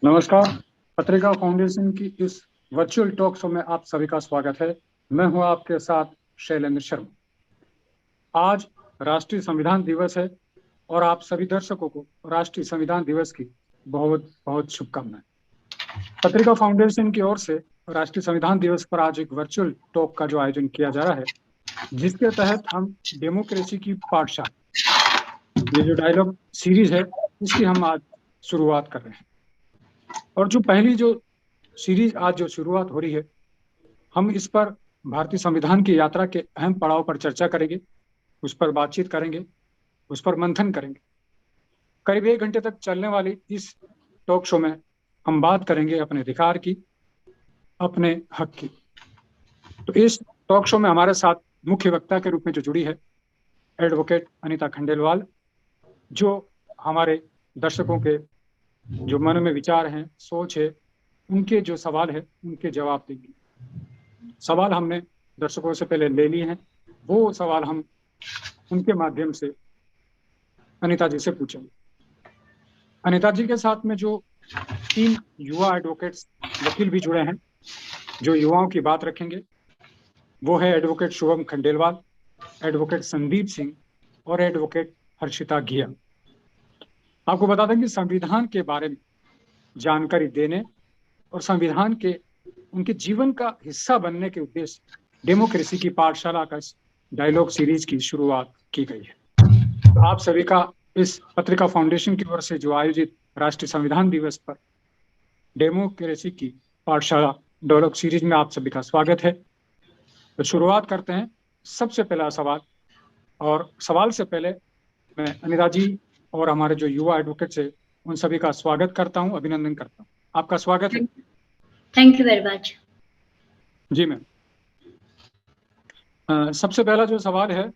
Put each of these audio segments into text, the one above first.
नमस्कार। पत्रिका फाउंडेशन की इस वर्चुअल टॉक शो में आप सभी का स्वागत है। मैं हूं आपके साथ शैलेंद्र शर्मा। आज राष्ट्रीय संविधान दिवस है और आप सभी दर्शकों को राष्ट्रीय संविधान दिवस की बहुत बहुत शुभकामनाएं। पत्रिका फाउंडेशन की ओर से राष्ट्रीय संविधान दिवस पर आज एक वर्चुअल टॉक का जो आयोजन किया जा रहा है, जिसके तहत हम डेमोक्रेसी की पाठशाला, ये जो डायलॉग सीरीज है, इसकी हम आज शुरुआत कर रहे हैं। और जो पहली जो सीरीज आज जो शुरुआत हो रही है, हम इस पर भारतीय संविधान की यात्रा के अहम पड़ाव पर चर्चा करेंगे, उस पर बातचीत करेंगे, उस पर मंथन करेंगे। करीब 1 घंटे तक चलने वाली इस टॉक शो में हम बात करेंगे अपने अधिकार की, अपने हक की। तो इस टॉक शो में हमारे साथ मुख्य वक्ता के रूप में जो जुड़ी है एडवोकेट अनीता खंडेलवाल, जो हमारे दर्शकों के जो मन में विचार हैं, सोच है, उनके जो सवाल है उनके जवाब देंगे। सवाल हमने दर्शकों से पहले ले लिए हैं, वो सवाल हम उनके माध्यम से अनीता जी से पूछेंगे। अनीता जी के साथ में जो 3 युवा एडवोकेट्स वकील भी जुड़े हैं, जो युवाओं की बात रखेंगे, वो है एडवोकेट शुभम खंडेलवाल, एडवोकेट संदीप सिंह और एडवोकेट हर्षिता घिया। आपको बता दें कि संविधान के बारे में जानकारी देने और संविधान के उनके जीवन का हिस्सा बनने के उद्देश्य डेमोक्रेसी की पाठशाला का डायलॉग सीरीज की शुरुआत की गई है। तो आप सभी का इस पत्रिका फाउंडेशन की ओर से जो आयोजित राष्ट्रीय संविधान दिवस पर डेमोक्रेसी की पाठशाला डायलॉग सीरीज में आप सभी का स्वागत है। तो शुरुआत करते हैं। सबसे पहला सवाल, और सवाल से पहले मैं अनिता जी और हमारे जो युवा एडवोकेट्स है उन सभी का स्वागत करता हूं, अभिनंदन करता हूं। आपका स्वागत है। Thank you very much. जी मैम। सबसे पहला जो सवाल है,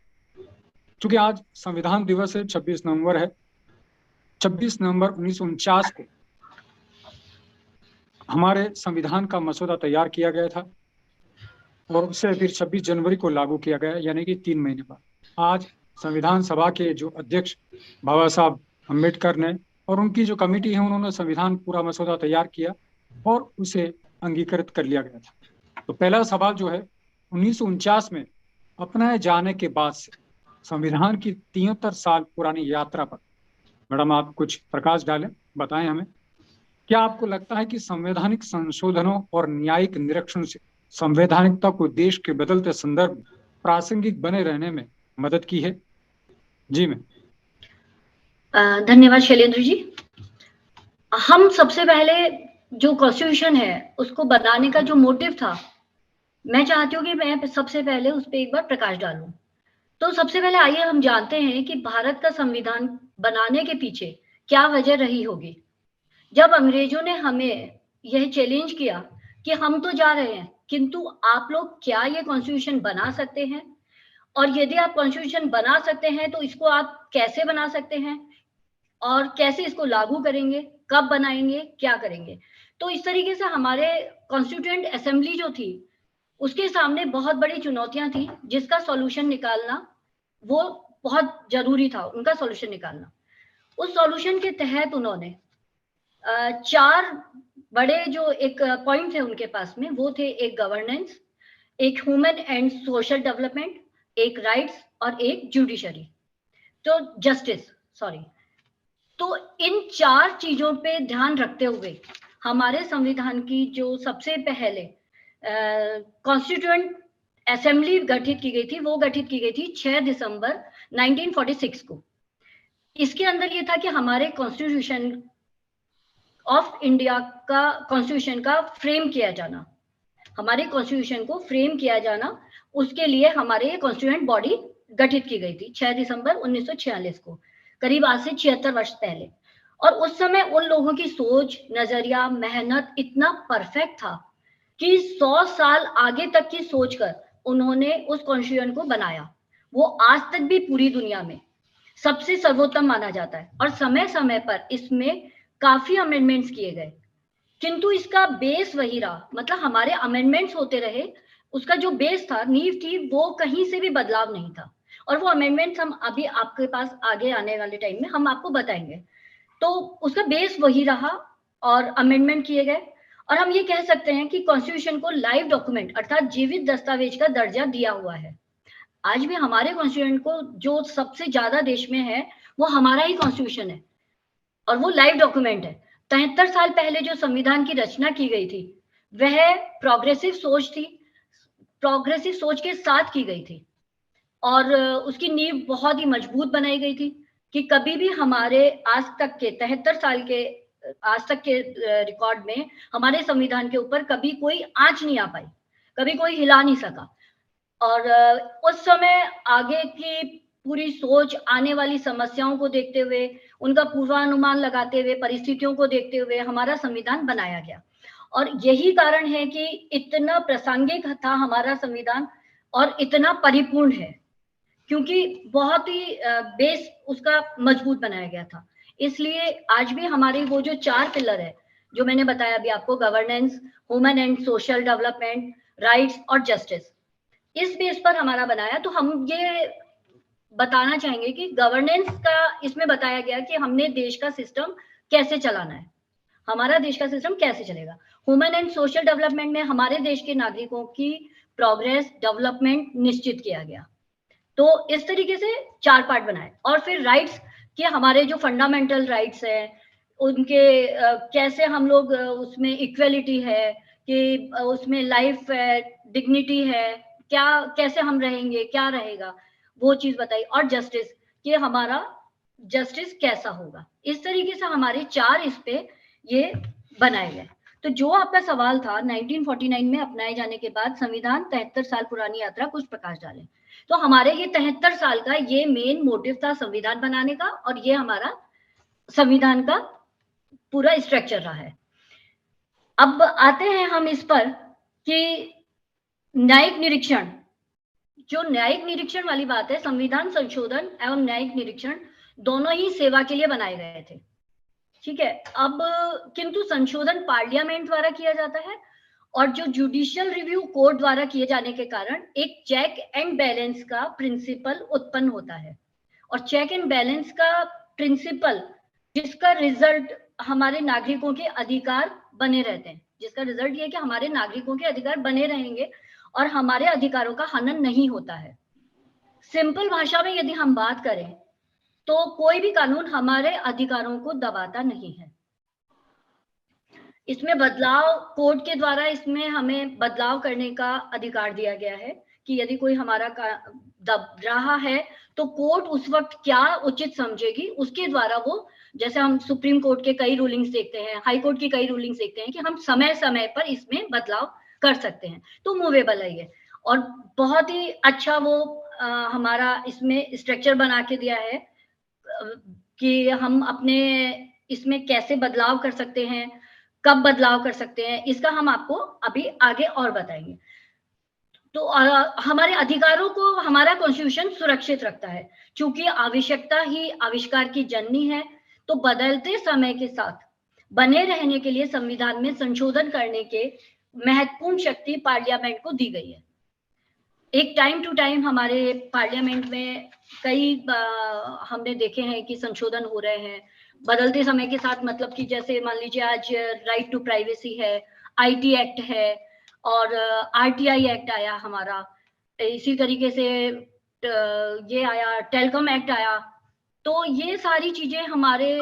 चूंकि आज संविधान दिवस है, 26 नवंबर है, 26 नवंबर 1949 को हमारे संविधान का मसौदा तैयार किया गया था और उसे फिर 26 जनवरी को लागू किया गया, यानी कि 3 महीने बाद। आज संविधान सभा के जो अध्यक्ष बाबा साहब अम्बेडकर ने और उनकी जो कमेटी है, उन्होंने संविधान पूरा मसौदा तैयार किया और उसे अंगीकृत कर लिया गया था। तो पहला सवाल जो है, 1949 में अपनाए जाने के बाद से संविधान की 73 साल पुरानी यात्रा पर मैडम आप कुछ प्रकाश डालें, बताएं हमें। क्या आपको लगता है कि संवैधानिक संशोधनों और न्यायिक निरीक्षण से संवैधानिकता को देश के बदलते संदर्भ में प्रासंगिक बने रहने में मदद की है? जी मैम। धन्यवाद शैलेंद्र जी। हम सबसे पहले जो कॉन्स्टिट्यूशन है उसको बनाने का जो मोटिव था, मैं चाहती हूँ कि मैं सबसे पहले उस पर एक बार प्रकाश डालूं। तो सबसे पहले आइए हम जानते हैं कि भारत का संविधान बनाने के पीछे क्या वजह रही होगी। जब अंग्रेजों ने हमें यह चैलेंज किया कि हम तो जा रहे हैं, किंतु आप लोग क्या ये कॉन्स्टिट्यूशन बना सकते हैं, और यदि आप कॉन्स्टिट्यूशन बना सकते हैं तो इसको आप कैसे बना सकते हैं और कैसे इसको लागू करेंगे, कब बनाएंगे, क्या करेंगे। तो इस तरीके से हमारे कॉन्स्टिट्यूएंट असेंबली जो थी उसके सामने बहुत बड़ी चुनौतियां थी, जिसका सॉल्यूशन निकालना वो बहुत जरूरी था, उनका सॉल्यूशन निकालना। उस सॉल्यूशन के तहत उन्होंने 4 बड़े जो एक पॉइंट थे उनके पास में, वो थे एक गवर्नेंस, एक ह्यूमन एंड सोशल डेवलपमेंट, एक राइट्स और एक जुडिशरी, तो जस्टिस, सॉरी। तो इन 4 चीजों पे ध्यान रखते हुए हमारे संविधान की जो सबसे पहले कॉन्स्टिट्यूएंट असेंबली गठित की गई थी, वो गठित की गई थी 6 दिसंबर 1946 को। इसके अंदर ये था कि हमारे कॉन्स्टिट्यूशन ऑफ इंडिया का कॉन्स्टिट्यूशन का फ्रेम किया जाना, हमारे कॉन्स्टिट्यूशन को फ्रेम किया जाना, उसके लिए हमारे कॉन्स्टिट्यूएंट बॉडी गठित की गई थी 6 दिसंबर 1946 को, करीब आज से 76 वर्ष पहले। और उस समय उन लोगों की सोच, नजरिया, मेहनत इतना परफेक्ट था कि 100 साल आगे तक की सोचकर उन्होंने उस कॉन्स्टिट्यूशन को बनाया। वो आज तक भी पूरी दुनिया में सबसे सर्वोत्तम माना जाता है और समय समय पर इसमें काफी अमेंडमेंट्स किए गए, किंतु इसका बेस वही रहा। मतलब हमारे अमेंडमेंट्स होते रहे, उसका जो बेस था, नींव थी, वो कहीं से भी बदलाव नहीं था। और वो अमेंडमेंट्स हम अभी आपके पास आगे आने वाले टाइम में हम आपको बताएंगे। तो उसका बेस वही रहा, और अमेंडमेंट किए गए, और हम ये कह सकते हैं कि कॉन्स्टिट्यूशन को लाइव डॉक्यूमेंट अर्थात जीवित दस्तावेज का दर्जा दिया हुआ है। आज भी हमारे कॉन्स्टिट्यूशन को जो सबसे ज्यादा देश में है वो हमारा ही कॉन्स्टिट्यूशन है, और वो लाइव डॉक्यूमेंट है। 73 साल पहले जो संविधान की रचना की गई थी वह प्रोग्रेसिव सोच थी, प्रोग्रेसिव सोच के साथ की गई थी, और उसकी नींव बहुत ही मजबूत बनाई गई थी कि कभी भी हमारे आज तक के 73 साल के आज तक के रिकॉर्ड में हमारे संविधान के ऊपर कभी कोई आंच नहीं आ पाई, कभी कोई हिला नहीं सका। और उस समय आगे की पूरी सोच, आने वाली समस्याओं को देखते हुए, उनका पूर्वानुमान लगाते हुए, परिस्थितियों को देखते हुए हमारा संविधान बनाया गया। और यही कारण है कि इतना प्रासंगिक था हमारा संविधान और इतना परिपूर्ण है, क्योंकि बहुत ही बेस उसका मजबूत बनाया गया था। इसलिए आज भी हमारे वो जो 4 पिलर है जो मैंने बताया अभी आपको, governance, human and social development, rights और जस्टिस, इस बेस पर हमारा बनाया। तो हम ये बताना चाहेंगे कि गवर्नेंस का इसमें बताया गया कि हमने देश का सिस्टम कैसे चलाना है, हमारा देश का सिस्टम कैसे चलेगा। ह्यूमन एंड सोशल डेवलपमेंट में हमारे देश के नागरिकों की प्रोग्रेस, डेवलपमेंट निश्चित किया गया। तो इस तरीके से 4 पार्ट बनाए। और फिर राइट्स के हमारे जो फंडामेंटल राइट्स है उनके कैसे हम लोग उसमें इक्वलिटी है कि उसमें लाइफ है, डिग्निटी है, क्या कैसे हम रहेंगे, क्या रहेगा, वो चीज बताई। और जस्टिस कि हमारा जस्टिस कैसा होगा। इस तरीके से हमारे 4 इस पे ये बनाए गए। तो जो आपका सवाल था 1949 में अपनाए जाने के बाद संविधान 73 साल पुरानी यात्रा कुछ प्रकाश डाले, तो हमारे ये 73 साल का ये मेन मोटिव था संविधान बनाने का, और ये हमारा संविधान का पूरा स्ट्रक्चर रहा है। अब आते हैं हम इस पर कि न्यायिक निरीक्षण, जो न्यायिक निरीक्षण वाली बात है, संविधान संशोधन एवं न्यायिक निरीक्षण दोनों ही सेवा के लिए बनाए गए थे, ठीक है। अब किंतु संशोधन पार्लियामेंट द्वारा किया जाता है, और जो जुडिशियल रिव्यू कोर्ट द्वारा किए जाने के कारण एक चेक एंड बैलेंस का प्रिंसिपल उत्पन्न होता है। और चेक एंड बैलेंस का प्रिंसिपल जिसका रिजल्ट हमारे नागरिकों के अधिकार बने रहते हैं, जिसका रिजल्ट ये है कि हमारे नागरिकों के अधिकार बने रहेंगे और हमारे अधिकारों का हनन नहीं होता है। सिंपल भाषा में यदि हम बात करें तो कोई भी कानून हमारे अधिकारों को दबाता नहीं है। इसमें बदलाव कोर्ट के द्वारा इसमें हमें बदलाव करने का अधिकार दिया गया है कि यदि कोई हमारा दब रहा है तो कोर्ट उस वक्त क्या उचित समझेगी, उसके द्वारा वो, जैसे हम सुप्रीम कोर्ट के कई रूलिंग्स देखते हैं, हाई कोर्ट की कई रूलिंग्स देखते हैं कि हम समय समय पर इसमें बदलाव कर सकते हैं। तो मूवेबल है ये, और बहुत ही अच्छा वो हमारा इसमें स्ट्रक्चर बना के दिया है कि हम अपने इसमें कैसे बदलाव कर सकते हैं, कब बदलाव कर सकते हैं, इसका हम आपको अभी आगे और बताएंगे। तो हमारे अधिकारों को हमारा कॉन्स्टिट्यूशन सुरक्षित रखता है, क्योंकि आवश्यकता ही आविष्कार की जननी है। तो बदलते समय के साथ बने रहने के लिए संविधान में संशोधन करने के महत्वपूर्ण शक्ति पार्लियामेंट को दी गई है। एक टाइम टू टाइम हमारे पार्लियामेंट में कई हमने देखे हैं कि संशोधन हो रहे हैं बदलते समय के साथ। मतलब कि जैसे मान लीजिए आज राइट टू प्राइवेसी है, आईटी एक्ट है, और आरटीआई एक्ट आया हमारा, इसी तरीके से ये आया, टेलीकॉम एक्ट आया। तो ये सारी चीजें हमारे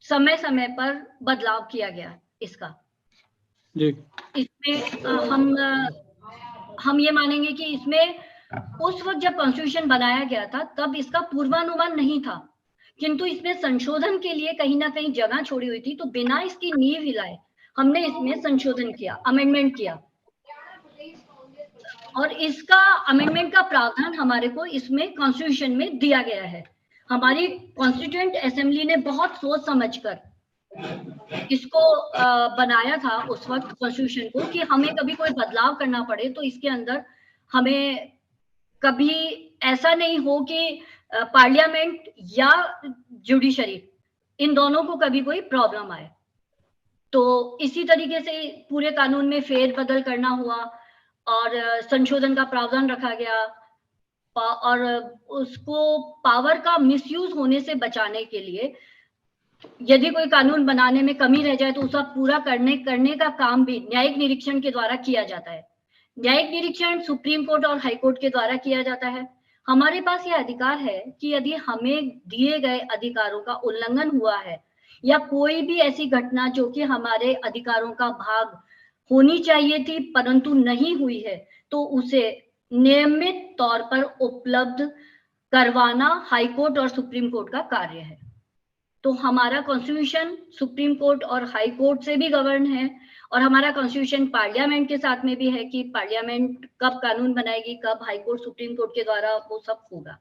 समय समय पर बदलाव किया गया इसका जी। इसमें हम ये मानेंगे कि इसमें उस वक्त जब कॉन्स्टिट्यूशन बनाया गया था तब इसका पूर्वानुमान नहीं था, किंतु इसमें संशोधन के लिए कहीं ना कहीं जगह छोड़ी हुई थी। तो बिना इसकी नींव हिलाए हमने इसमें संशोधन किया, अमेंडमेंट किया, और इसका अमेंडमेंट का प्रावधान हमारे को इसमें कॉन्स्टिट्यूशन में दिया गया है। हमारी कॉन्स्टिट्यूएंट असेंबली ने बहुत सोच समझकर इसको बनाया था उस वक्त कॉन्स्टिट्यूशन को, कि हमें कभी कोई बदलाव करना पड़े तो इसके अंदर हमें कभी ऐसा नहीं हो कि पार्लियामेंट या जुडिशरी इन दोनों को कभी कोई प्रॉब्लम आए। तो इसी तरीके से पूरे कानून में फेरबदल करना हुआ और संशोधन का प्रावधान रखा गया, और उसको पावर का मिसयूज होने से बचाने के लिए यदि कोई कानून बनाने में कमी रह जाए तो उसका पूरा करने का काम भी न्यायिक निरीक्षण के द्वारा किया जाता है। न्यायिक निरीक्षण सुप्रीम कोर्ट और हाई कोर्ट के द्वारा किया जाता है। हमारे पास यह अधिकार है कि यदि हमें दिए गए अधिकारों का उल्लंघन हुआ है या कोई भी ऐसी घटना जो कि हमारे अधिकारों का भाग होनी चाहिए थी परंतु नहीं हुई है, तो उसे नियमित तौर पर उपलब्ध करवाना हाई कोर्ट और सुप्रीम कोर्ट का कार्य है। तो हमारा कॉन्स्टिट्यूशन सुप्रीम कोर्ट और हाई कोर्ट से भी गवर्न है, और हमारा कॉन्स्टिट्यूशन पार्लियामेंट के साथ में भी है कि पार्लियामेंट कब कानून बनाएगी, कब हाई कोर्ट सुप्रीम कोर्ट के द्वारा वो सब होगा।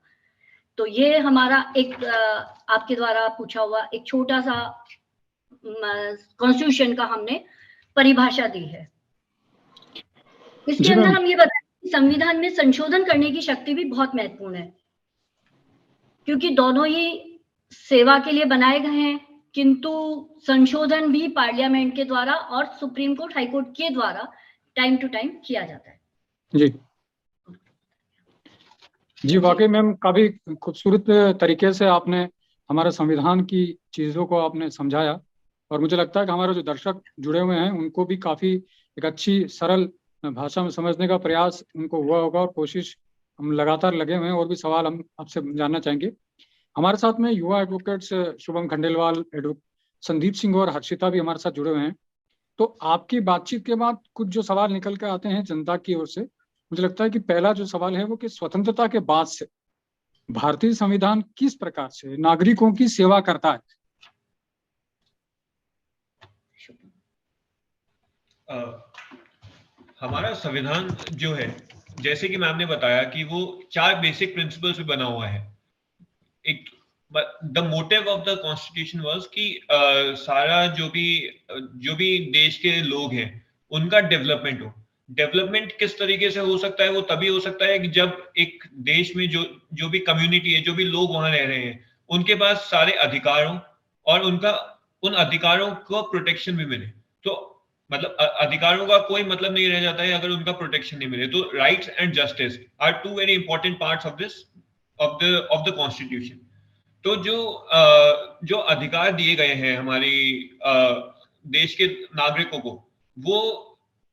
तो ये हमारा एक आपके द्वारा पूछा हुआ एक छोटा सा कॉन्स्टिट्यूशन का हमने परिभाषा दी है। इसके अंदर हम ये बताएं कि संविधान में संशोधन करने की शक्ति भी बहुत महत्वपूर्ण है, क्योंकि दोनों ही सेवा के लिए बनाए गए हैं, किंतु संशोधन भी पार्लियामेंट के द्वारा और सुप्रीम कोर्ट हाई कोर्ट के द्वारा टाइम टू टाइम किया जाता है। जी वाकई मैम, काफी खूबसूरत तरीके से आपने हमारे संविधान की चीजों को आपने समझाया, और मुझे लगता है कि हमारे जो दर्शक जुड़े हुए हैं उनको भी काफी एक अच्छी सरल भाषा में समझने का प्रयास उनको हुआ होगा, और कोशिश हम लगातार लगे हुए हैं। और भी सवाल हम आपसे जानना चाहेंगे। हमारे साथ में युवा एडवोकेट्स शुभम खंडेलवाल, संदीप सिंह और हर्षिता भी हमारे साथ जुड़े हुए हैं। तो आपकी बातचीत के बाद कुछ जो सवाल निकल कर आते हैं जनता की ओर से, मुझे लगता है कि पहला जो सवाल है वो कि स्वतंत्रता के बाद से भारतीय संविधान किस प्रकार से नागरिकों की सेवा करता है? हमारा संविधान जो है, जैसे कि मैम ने बताया कि वो 4 बेसिक प्रिंसिपल्स पे बना हुआ है। एक the motive of the constitution was कि सारा जो भी देश के लोग हैं उनका डेवलपमेंट हो। डेवलपमेंट किस तरीके से हो सकता है? वो तभी हो सकता है कि जब एक देश में जो भी कम्युनिटी है, जो भी लोग वहां रह रहे हैं, उनके पास सारे अधिकार हों और उन अधिकारों को प्रोटेक्शन भी मिले। तो मतलब अधिकारों का कोई मतलब नहीं रह जाता है अगर उनका प्रोटेक्शन नहीं मिले। तो rights and justice are 2 very important parts of the constitution. तो जो अधिकार दिए गए हैं हमारी देश के नागरिकों को, वो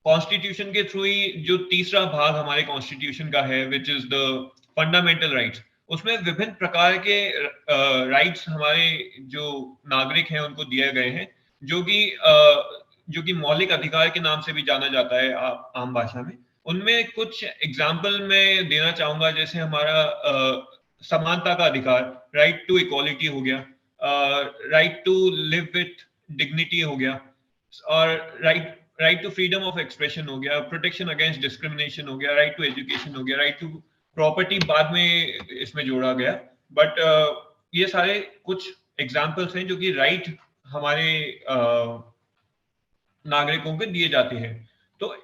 कॉन्स्टिट्यूशन के थ्रू ही, जो तीसरा भाग हमारे कॉन्स्टिट्यूशन का है which is the fundamental rights, उसमें विभिन्न प्रकार के राइट्स हमारे जो नागरिक हैं उनको दिए गए हैं, जो कि मौलिक अधिकार के नाम से भी जाना जाता है आम भाषा में। उनमें कुछ एग्जाम्पल मैं देना चाहूंगा। जैसे हमारा समानता का अधिकार, राइट टू इक्वालिटी हो गया, right to live with dignity हो गया, और right to freedom of expression हो गया, प्रोटेक्शन अगेंस्ट डिस्क्रिमिनेशन हो गया, राइट टू एजुकेशन हो गया, राइट टू प्रॉपर्टी बाद में इसमें जोड़ा गया। बट ये सारे कुछ एग्जाम्पल्स हैं जो कि राइट हमारे नागरिकों को दिए जाते हैं। तो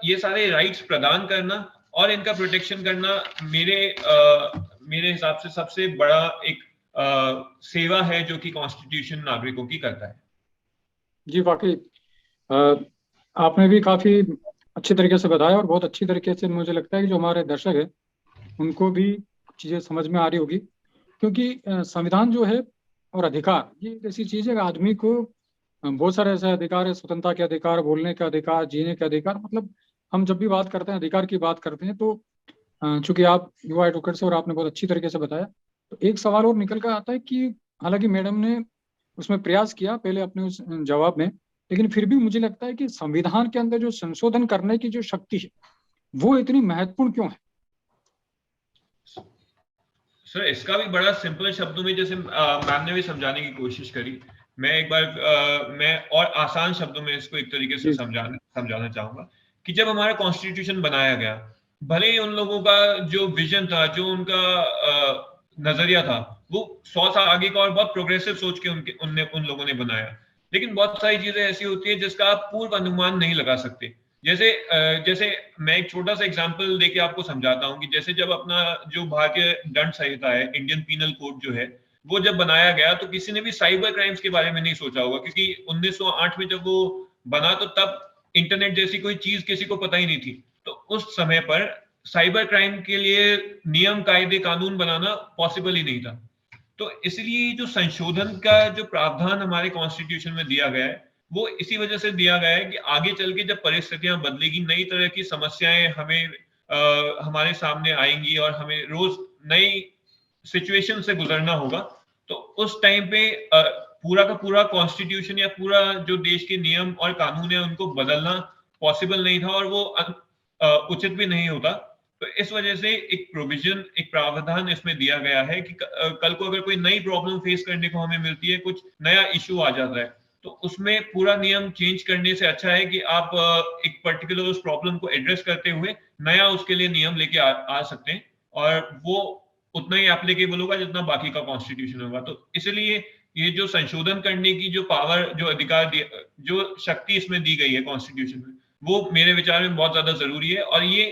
ये सारे राइट्स प्रदान करना और इनका प्रोटेक्शन करना मेरे हिसाब से सबसे बड़ा एक सेवा है जो कि कॉन्स्टिट्यूशन नागरिकों की करता है। जी वाकई आपने भी काफी अच्छी तरीके से बताया, और बहुत अच्छी तरीके से मुझे लगता है कि जो हमारे दर्शक है उनको भी चीजें समझ में आ रही होगी। क्योंकि संविधान जो है और अधिकार, ये एक ऐसी चीज है कि आदमी को बहुत सारे ऐसे अधिकार है, स्वतंत्रता के अधिकार, बोलने के अधिकार, जीने के अधिकार। मतलब हम जब भी बात करते हैं अधिकार की बात करते हैं, तो चूंकि आप युवा एडवोकेट से और आपने बहुत अच्छी तरीके से बताया, तो एक सवाल और निकल कर आता है कि हालांकि मैडम ने उसमें प्रयास किया पहले अपने उस जवाब में, लेकिन फिर भी मुझे लगता है कि संविधान के अंदर जो संशोधन करने की जो शक्ति है वो इतनी महत्वपूर्ण क्यों है? सर, इसका भी बड़ा सिंपल शब्दों में, जैसे मैम ने भी समझाने की कोशिश करी, मैं एक बार मैं और आसान शब्दों में इसको एक तरीके से समझाना चाहूंगा कि जब हमारा कॉन्स्टिट्यूशन बनाया गया, भले ही उन लोगों का जो विजन था, जो उनका नजरिया था, वो 100 साल आगे का और बहुत प्रोग्रेसिव सोच के उन लोगों ने बनाया, लेकिन बहुत सारी चीजें ऐसी होती है जिसका आप पूर्व अनुमान नहीं लगा सकते। जैसे मैं एक छोटा सा एग्जांपल देके आपको समझाता हूँ कि जैसे जब अपना जो भारतीय दंड संहिता है, इंडियन पीनल कोड जो है, वो जब बनाया गया तो किसी ने भी साइबर क्राइम्स के बारे में नहीं सोचा होगा, क्योंकि 1908 में जब वो बना तो तब इंटरनेट जैसी कोई चीज किसी को पता ही नहीं थी। तो उस समय पर साइबर क्राइम के लिए नियम, कायदे, कानून बनाना पॉसिबल ही नहीं था। तो इसलिए जो संशोधन का जो प्रावधान हमारे कॉन्स्टिट्यूशन में दिया गया है वो इसी वजह से दिया गया है कि आगे चल के जब परिस्थितियां बदलेगी, नई तरह की समस्याएं हमारे सामने आएंगी और हमें रोज नई सिचुएशन से गुजरना होगा, तो उस टाइम पे पूरा का पूरा कॉन्स्टिट्यूशन या पूरा जो देश के नियम और कानून है उनको बदलना पॉसिबल नहीं था और वो उचित भी नहीं होता। तो इस वजह से एक प्रोविजन, एक प्रावधान इसमें दिया गया है कि कल को अगर कोई नई प्रॉब्लम फेस करने को हमें मिलती है, कुछ नया इश्यू आ जाता है, तो उसमें पूरा नियम चेंज करने से अच्छा है कि आप एक पर्टिकुलर उस प्रॉब्लम को एड्रेस करते हुए नया उसके लिए नियम लेके आ सकते हैं और वो उतना ही एप्लीकेबल होगा जितना बाकी का कॉन्स्टिट्यूशन होगा। तो इसलिए ये जो संशोधन करने की जो पावर, जो अधिकार, जो शक्ति इसमें दी गई है कॉन्स्टिट्यूशन में, वो मेरे विचार में बहुत ज्यादा जरूरी है और ये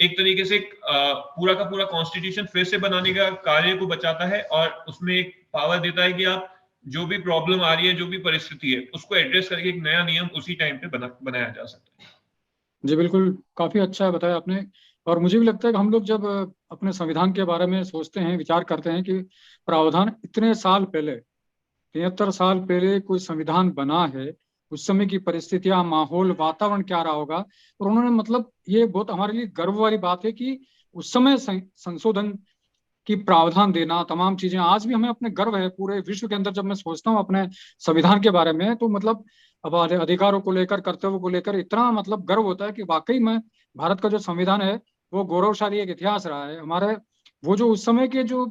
एक तरीके से पूरा का पूरा कॉन्स्टिट्यूशन फिर से बनाने का कार्य को बचाता है और उसमें एक पावर देता है कि आप जो भी प्रॉब्लम आ रही है, जो भी परिस्थिति है, उसको एड्रेस करके एक नया नियम उसी टाइम पे बनाया जा सकता है। जी बिल्कुल, काफी अच्छा बताया आपने। और मुझे भी लगता है कि हम लोग जब अपने संविधान के बारे में सोचते हैं, विचार करते हैं कि प्रावधान इतने साल पहले, 73 साल पहले कोई संविधान बना है, उस समय की परिस्थितियां, माहौल, वातावरण क्या रहा होगा, और उन्होंने मतलब ये बहुत हमारे लिए गर्व वाली बात है कि उस समय संशोधन की प्रावधान देना, तमाम चीजें आज भी हमें अपने गर्व है पूरे विश्व के अंदर। जब मैं सोचता हूँ अपने संविधान के बारे में तो मतलब अब अधिकारों को लेकर, कर्तव्यों को लेकर इतना मतलब गर्व होता है कि वाकई में भारत का जो संविधान है वो गौरवशाली एक इतिहास रहा है हमारे। वो जो उस समय के जो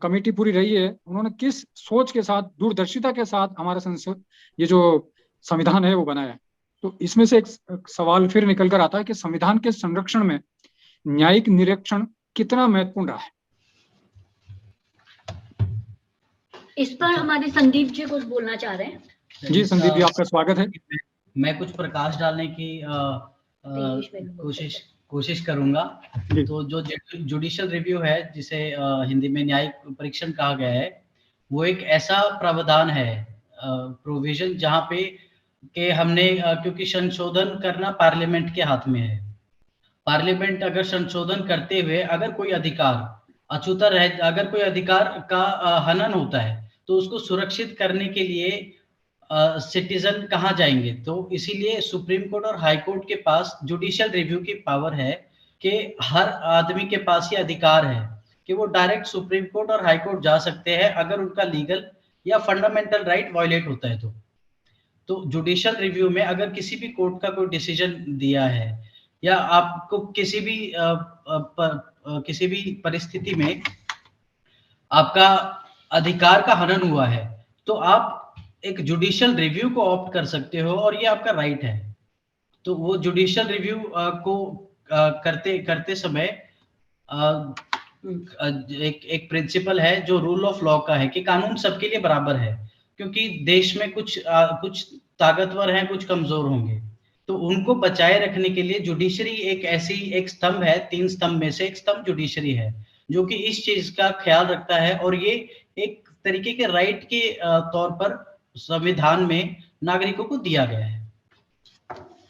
कमेटी पूरी रही है, उन्होंने किस सोच के साथ, दूरदर्शिता के साथ हमारा संसद, ये जो संविधान है वो बनाया है। तो इसमें से एक सवाल फिर निकल कर आता है कि संविधान के संरक्षण में न्यायिक निरीक्षण कितना महत्वपूर्ण रहा है। इस पर हमारे संदीप जी कुछ बोलना चाह रहे हैं। जी संदीप जी, आपका स्वागत है। मैं कुछ प्रकाश डालने की कोशिश करूंगा। तो जो जुडिशियल रिव्यू है, जिसे हिंदी में न्यायिक परीक्षण कहा गया है, वो एक ऐसा प्रावधान है, प्रोविजन, जहां पे कि हमने क्योंकि संशोधन करना पार्लियामेंट के हाथ में है। पार्लियामेंट अगर संशोधन करते हुए अगर कोई अधिकार अछूता रहे, अगर कोई अधिकार का हनन होता है, तो उसको सुरक्षित करने के लिए सिटीजन कहाँ जाएंगे। तो इसीलिए सुप्रीम कोर्ट और हाई कोर्ट के पास जुडिशियल रिव्यू की पावर है कि हर आदमी के पास ये अधिकार है कि वो डायरेक्ट सुप्रीम कोर्ट और हाई कोर्ट जा सकते हैं अगर उनका लीगल या फंडामेंटल राइट वायलेट होता है। तो जुडिशियल रिव्यू में अगर किसी भी कोर्ट का कोई डिसीजन दिया है या आपको किसी भी परिस्थिति में आपका अधिकार का हनन हुआ है, तो आप एक जुडिशियल रिव्यू को ऑप्ट कर सकते हो और ये आपका राइट है। तो वो जुडिशियल रिव्यू को करते समय एक प्रिंसिपल है जो रूल ऑफ लॉ का है कि कानून सबके लिए बराबर है, क्योंकि देश में कुछ ताकतवर हैं, कुछ कमजोर होंगे। तो उनको बचाए रखने के लिए जुडिशरी एक स्तंभ है, 3 स्तंभ में से एक स्तंभ जुडिशरी है, जो कि इस चीज का ख्याल रखता है। और ये एक तरीके के राइट के तौर पर संविधान में नागरिकों को दिया गया है।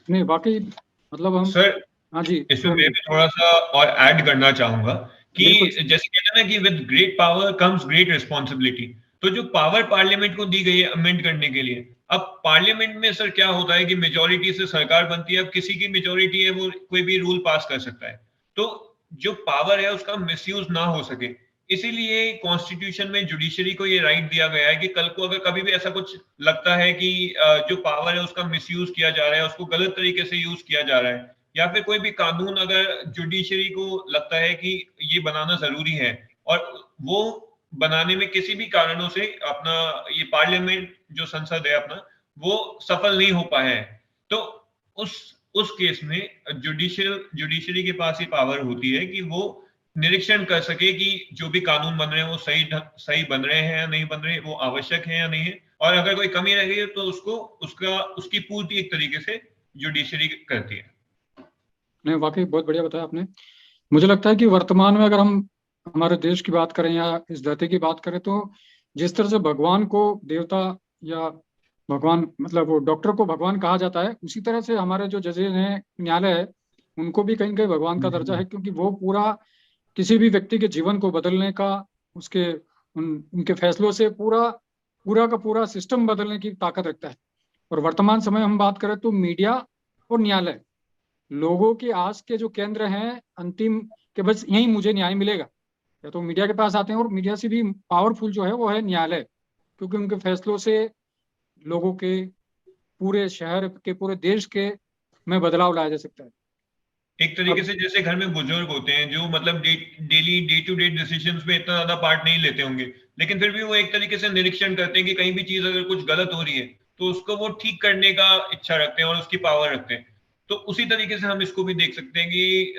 नहीं वाकई मतलब हम सर, हाँ जी, इसमें मैं भी थोड़ा सा और ऐड करना चाहूंगा कि जैसे कहते हैं ना कि with great power comes great responsibility. तो जो पावर पार्लियामेंट को दी गई है अमेंड करने के लिए, अब पार्लियामेंट में सर क्या होता है कि मेजोरिटी से सरकार बनती है। अब किसी की मेजोरिटी है, वो कोई भी रूल पास कर सकता है, तो जो पावर है उसका मिसयूज ना हो सके, इसीलिए कॉन्स्टिट्यूशन में जुडिशरी को ये राइट दिया गया है कि कल को अगर कभी भी ऐसा कुछ लगता है कि जो पावर है उसका मिसयूज किया जा रहा है, उसको गलत तरीके से यूज किया जा रहा है, या फिर कोई भी कानून अगर जुडिशरी को लगता है कि ये बनाना जरूरी है और वो बनाने में किसी भी कारणों से अपना ये पार्लियामेंट जो संसद है अपना वो सफल नहीं हो पाया है, तो उस केस में जुडिशरी के पास ये पावर होती है कि वो निरीक्षण कर सके कि जो भी कानून बन रहे हैं वो सही बन रहे हैं या नहीं बन रहे, वो आवश्यक है या नहीं है, और अगर कोई कमी रह गई है तो उसकी पूर्ति एक तरीके से जुडिशरी करती है। नहीं वाकई बहुत बढ़िया बताया आपने। मुझे लगता है कि वर्तमान में अगर हम हमारे देश की बात करें या इस धरती की बात करें, तो जिस तरह से भगवान को देवता या भगवान मतलब वो डॉक्टर को भगवान कहा जाता है, उसी तरह से हमारे जो जजेस हैं, न्यायालय है, उनको भी कहीं कहीं भगवान का दर्जा है, क्योंकि वो पूरा किसी भी व्यक्ति के जीवन को बदलने का, उनके फैसलों से पूरा का पूरा सिस्टम बदलने की ताकत रखता है। और वर्तमान समय हम बात करें तो मीडिया और न्यायालय लोगों की आस के जो केंद्र हैं, अंतिम के बस यही मुझे न्याय मिलेगा, या तो मीडिया के पास आते हैं। और मीडिया से भी पावरफुल जो है वो है न्यायालय, क्योंकि उनके फैसलों से लोगों के, पूरे शहर के, पूरे देश के में बदलाव लाया जा सकता है। एक तरीके से जैसे घर में बुजुर्ग होते हैं जो मतलब daily day to day decisions में इतना ज्यादा पार्ट नहीं लेते होंगे, लेकिन फिर भी वो एक तरीके से निरीक्षण करते हैं कि कहीं भी चीज अगर कुछ गलत हो रही है तो उसको वो ठीक करने का इच्छा रखते हैं और उसकी पावर रखते हैं। तो उसी तरीके से हम इसको भी देख सकते हैं कि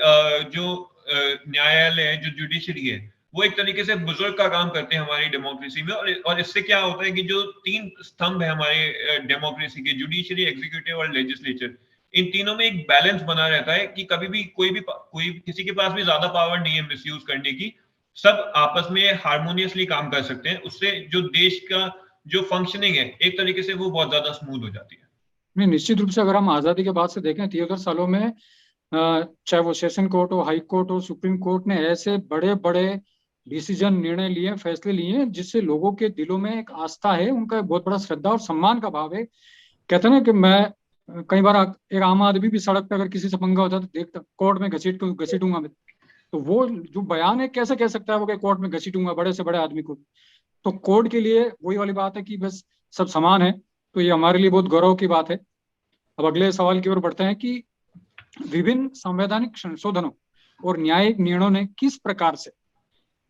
जो न्यायालय है, जो जुडिशरी है, वो एक तरीके से बुजुर्ग का काम करते हैं हमारी डेमोक्रेसी में। और इससे क्या होता है कि जो 3 स्तंभ है हमारे डेमोक्रेसी के, जुडिशरी, एग्जीक्यूटिव और लेजिस्लेचर, इन तीनों में एक बैलेंस बना रहता है कि कभी भी कोई किसी के पास भी ज्यादा पावर नहीं है मिसयूज करने की। सब आपस में हार्मोनियसली काम कर सकते हैं। उससे जो देश का जो फंक्शनिंग है एक तरीके से वो बहुत ज्यादा स्मूथ हो जाती है। नहीं, निश्चित रूप से अगर हम आजादी के बाद से देखें 73 सालों में, चाहे वो सेशन कोर्ट हो, हाई कोर्ट हो, सुप्रीम कोर्ट ने ऐसे बड़े बड़े डिसीजन, निर्णय लिए, फैसले लिए जिससे लोगों के दिलों में एक आस्था है, उनका एक बहुत बड़ा श्रद्धा और सम्मान का भाव है। कहते हैं ना कि मैं कई बार एक आम आदमी भी सड़क पे अगर किसी से पंगा होता है तो देखता, कोर्ट में घसीटूंगा मैं, तो वो जो बयान है कैसे कह सकता है वो कि कोर्ट में घसीटूंगा बड़े से बड़े आदमी को। तो कोर्ट के लिए वही वाली बात है कि बस सब समान है। तो ये हमारे लिए बहुत गौरव की बात है। अब अगले सवाल की ओर बढ़ते हैं कि विभिन्न संवैधानिक संशोधनों और न्यायिक निर्णयों ने किस प्रकार से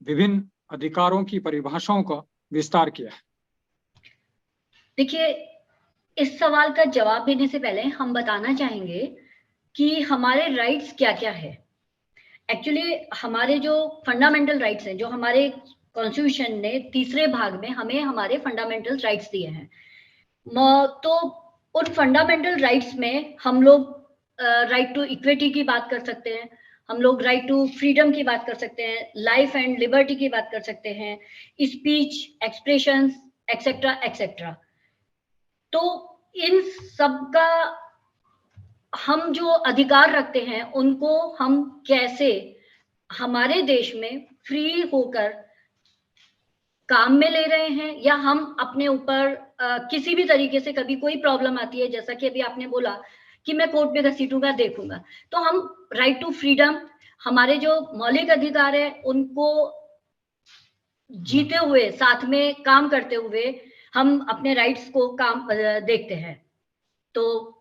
विभिन्न अधिकारों की परिभाषाओं का विस्तार किया है। देखिए, इस सवाल का जवाब देने से पहले हम बताना चाहेंगे कि हमारे राइट्स क्या क्या है। एक्चुअली हमारे जो फंडामेंटल राइट्स हैं, जो हमारे कॉन्स्टिट्यूशन ने 3रे भाग में हमें हमारे फंडामेंटल राइट्स दिए हैं, तो उन फंडामेंटल राइट्स में हम लोग राइट टू इक्विटी की बात कर सकते हैं, हम लोग राइट टू फ्रीडम की बात कर सकते हैं, लाइफ एंड लिबर्टी की बात कर सकते हैं, स्पीच, एक्सप्रेशंस, एक्सेट्रा एक्सेट्रा। तो इन सब का हम जो अधिकार रखते हैं उनको हम कैसे हमारे देश में फ्री होकर काम में ले रहे हैं, या हम अपने ऊपर किसी भी तरीके से कभी कोई प्रॉब्लम आती है, जैसा कि अभी आपने बोला कि मैं कोर्ट में घसीटूंगा, देखूंगा, तो हम राइट टू फ्रीडम, हमारे जो मौलिक अधिकार है उनको जीते हुए, साथ में काम करते हुए हम अपने राइट्स को काम देखते हैं। तो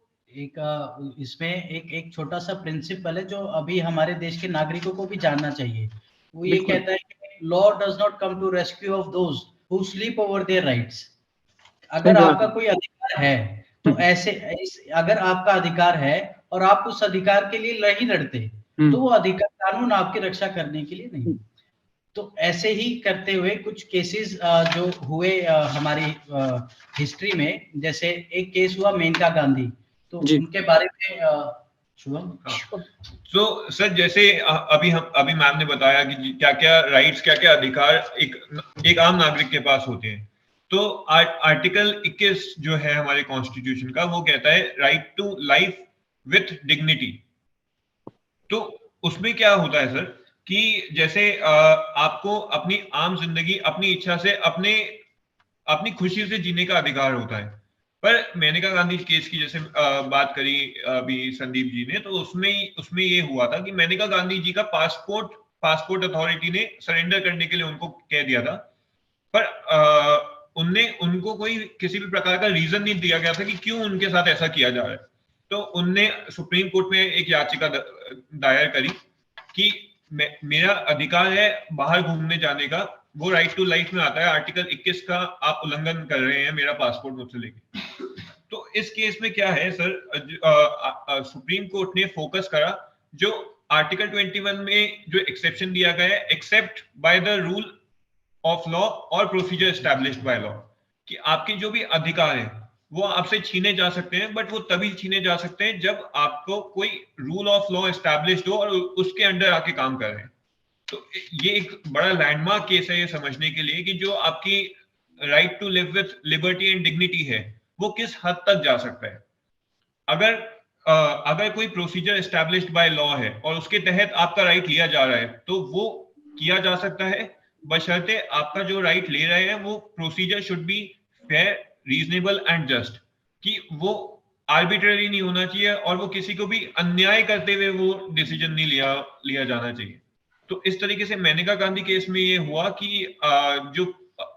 इसमें एक छोटा सा प्रिंसिपल है जो अभी हमारे देश के नागरिकों को भी जानना चाहिए। वो ये कहता है कि law does not come to rescue of those who sleep over their rights. अगर आपका कोई अधिकार है तो अगर आपका अधिकार है और आप उस अधिकार के लिए नहीं लड़ते तो वो अधिकार कानून आपकी रक्षा करने के लिए नहीं। तो ऐसे ही करते हुए कुछ केसेस जो हुए हमारी हिस्ट्री में, जैसे एक केस हुआ मेनका गांधी, तो उनके बारे में शुभम। तो सर, जैसे अभी मैम ने बताया कि क्या क्या राइट्स, क्या क्या अधिकार एक आम नागरिक के पास होते हैं। तो आर्टिकल 21 जो है हमारे कॉन्स्टिट्यूशन का, वो कहता है right to life with dignity. तो उसमें क्या होता है सर कि जैसे आपको अपनी आम जिंदगी अपनी इच्छा से अपनी खुशी से जीने का अधिकार होता है। पर मेनका गांधी केस की जैसे बात करी अभी संदीप जी ने, तो उसमें ये हुआ था कि मेनका गांधी जी का पासपोर्ट अथॉरिटी ने सरेंडर करने के लिए उनको कह दिया था, पर उनको कोई किसी भी प्रकार का रीजन नहीं दिया गया था कि क्यों उनके साथ ऐसा किया जा रहा है। तो उनने सुप्रीम कोर्ट में एक याचिका दायर करी कि मेरा अधिकार है बाहर घूमने जाने का, वो राइट टू लाइफ में आता है, आर्टिकल 21 का आप उल्लंघन कर रहे हैं मेरा पासपोर्ट मुझसे लेके। तो इस केस में क्या है सर, सुप्रीम कोर्ट ने फोकस करा जो आर्टिकल 21 में जो एक्सेप्शन दिया गया है, except by the rule of law और प्रोसीजर एस्टैब्लिश्ड बाय लॉ, कि आपके जो भी अधिकार है वो आपसे छीने जा सकते हैं, बट वो तभी छीने जा सकते हैं जब आपको कोई रूल ऑफ लॉ एस्टैब्लिश्ड हो और उसके अंडर आके काम कर रहे हैं। तो ये एक बड़ा लैंडमार्क केस है ये समझने के लिए कि जो आपकी right to live with liberty and dignity है वो किस हद तक जा सकता है। अगर कोई प्रोसीजर एस्टैब्लिश्ड बाय लॉ है और उसके तहत आपका राइट लिया जा रहा है तो वो किया जा सकता है, बशर्ते आपका जो राइट ले रहे हैं वो procedure should be fair, reasonable and just, कि वो आर्बिट्ररी नहीं होना चाहिए और वो किसी को भी अन्याय करते हुए वो डिसीजन नहीं लिया जाना चाहिए। तो इस तरीके से मेनका गांधी केस में ये हुआ कि जो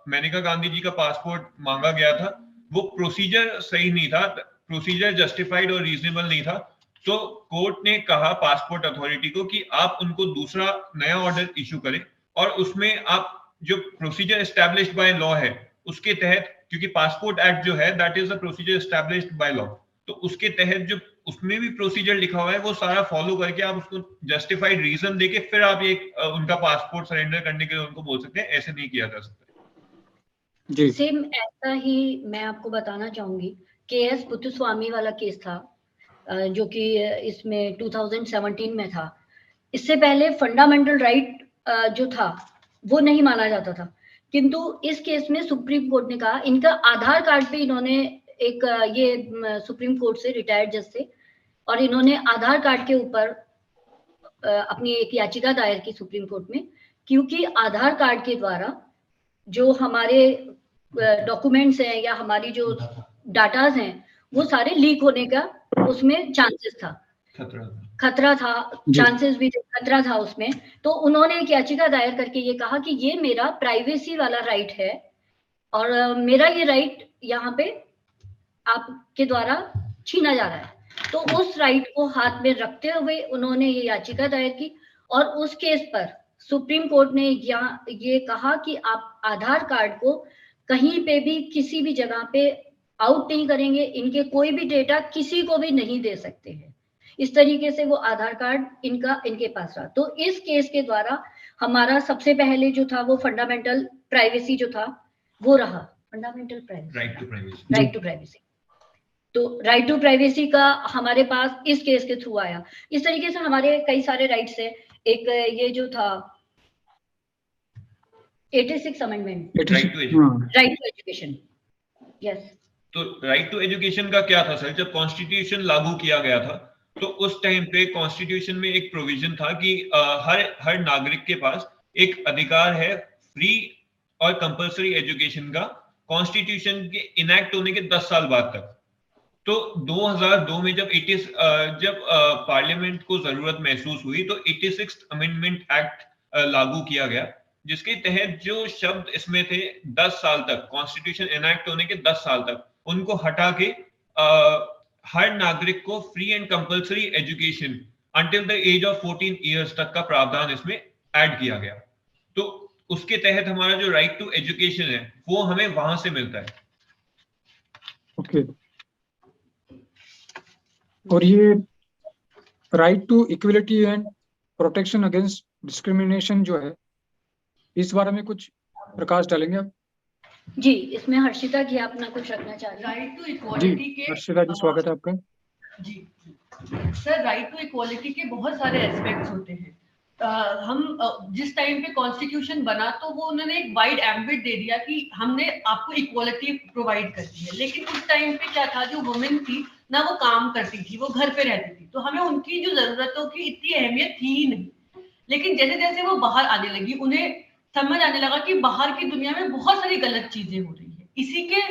मेनका गांधी जी का पासपोर्ट मांगा गया था वो प्रोसीजर सही नहीं था, प्रोसीजर जस्टिफाइड और रीजनेबल नहीं था। तो कोर्ट ने कहा पासपोर्ट अथॉरिटी को कि आप उनको दूसरा नया ऑर्डर इशू करें और उसमें आप जो प्रोसीजर एस्टैब्लिश्ड बाय लॉ है उसके तहत, क्योंकि पासपोर्ट एक्ट जो है that is a procedure established by law, तो उसके तहत जो उसमें भी प्रोसीजर लिखा हुआ है वो सारा फॉलो करके आप उसको जस्टिफाइड रीजन देके फिर आप ये उनका पासपोर्ट सरेंडर करने के लिए उनको बोल सकते हैं, ऐसे नहीं किया जा सकता। जी सेम ऐसा ही मैं आपको बताना चाहूंगी, KS पुत्तस्वामी वाला केस था जो कि इसमें 2017 में था। इससे पहले फंडामेंटल राइट जो था वो नहीं माना जाता था, किंतु इस केस में सुप्रीम कोर्ट ने कहा, इनका आधार कार्ड पे इन्होंने एक ये सुप्रीम कोर्ट से रिटायर्ड जज से, और इन्होंने आधार कार्ड के ऊपर अपनी एक याचिका दायर की सुप्रीम कोर्ट में, क्योंकि आधार कार्ड के द्वारा जो हमारे डॉक्यूमेंट्स हैं या हमारी जो डाटाज हैं वो सारे लीक होने का उसमें चांसेस था, खतरा था, चांसेस भी थे, खतरा था उसमें। तो उन्होंने एक याचिका दायर करके ये कहा कि ये मेरा प्राइवेसी वाला राइट है और मेरा ये राइट यहाँ पे आपके द्वारा छीना जा रहा है। तो उस राइट को हाथ में रखते हुए उन्होंने ये याचिका दायर की और उस केस पर सुप्रीम कोर्ट ने ये कहा कि आप आधार कार्ड को कहीं पे भी किसी भी जगह पे आउट नहीं करेंगे, इनके कोई भी डेटा किसी को भी नहीं दे सकते हैं। इस तरीके से वो आधार कार्ड इनके पास रहा। तो इस केस के द्वारा हमारा सबसे पहले जो था वो फंडामेंटल प्राइवेसी जो था वो रहा, fundamental privacy, right to privacy. तो राइट टू प्राइवेसी का हमारे पास इस केस के थ्रू आया। इस तरीके से हमारे कई सारे राइट्स है। एक ये जो था 86 amendment, right to education. Yes, तो राइट टू एजुकेशन का क्या था सर? जब कॉन्स्टिट्यूशन लागू किया गया था तो उस टाइम पे कॉन्स्टिट्यूशन में एक प्रोविजन था कि हर नागरिक के पास एक अधिकार है फ्री और कंपलसरी एजुकेशन का, कॉन्स्टिट्यूशन के इनैक्ट होने के 10 साल बाद तक। तो 2002 में जब पार्लियामेंट को जरूरत महसूस हुई तो 86 अमेंडमेंट एक्ट लागू किया गया, जिसके तहत जो शब्द इसमें थे 10 साल तक, कॉन्स्टिट्यूशन इनैक्ट होने के 10 साल तक, उनको हटा के हर नागरिक को free and compulsory education until the age of 14 years तक का प्रावधान इसमें ऐड किया गया। तो उसके तहत हमारा जो राइट टू एजुकेशन है वो हमें वहां से मिलता है। ओके। और ये right to equality and protection against discrimination जो है, इस बारे में कुछ प्रकाश डालेंगे आप? जी, इसमें हर्षिता जी अपना कुछ रखना चाह रही हैं। राइट टू इक्वालिटी के, हर्षिता जी स्वागत है आपका। जी सर, राइट टू इक्वालिटी के बहुत सारे एस्पेक्ट्स होते हैं। हम जिस टाइम पे कॉन्स्टिट्यूशन बना तो वो उन्होंने एक वाइड एम्बिट दे दिया कि हमने आपको इक्वालिटी प्रोवाइड कर दी है, लेकिन उस टाइम पे क्या था, जो वुमेन थी ना वो काम करती थी, वो घर पे रहती थी, तो हमें उनकी जो जरूरतों की इतनी अहमियत थी ही नहीं। लेकिन जैसे जैसे वो बाहर आने लगी, उन्हें समझ आने लगा कि बाहर की दुनिया में बहुत सारी गलत चीजें हो रही है। इसी के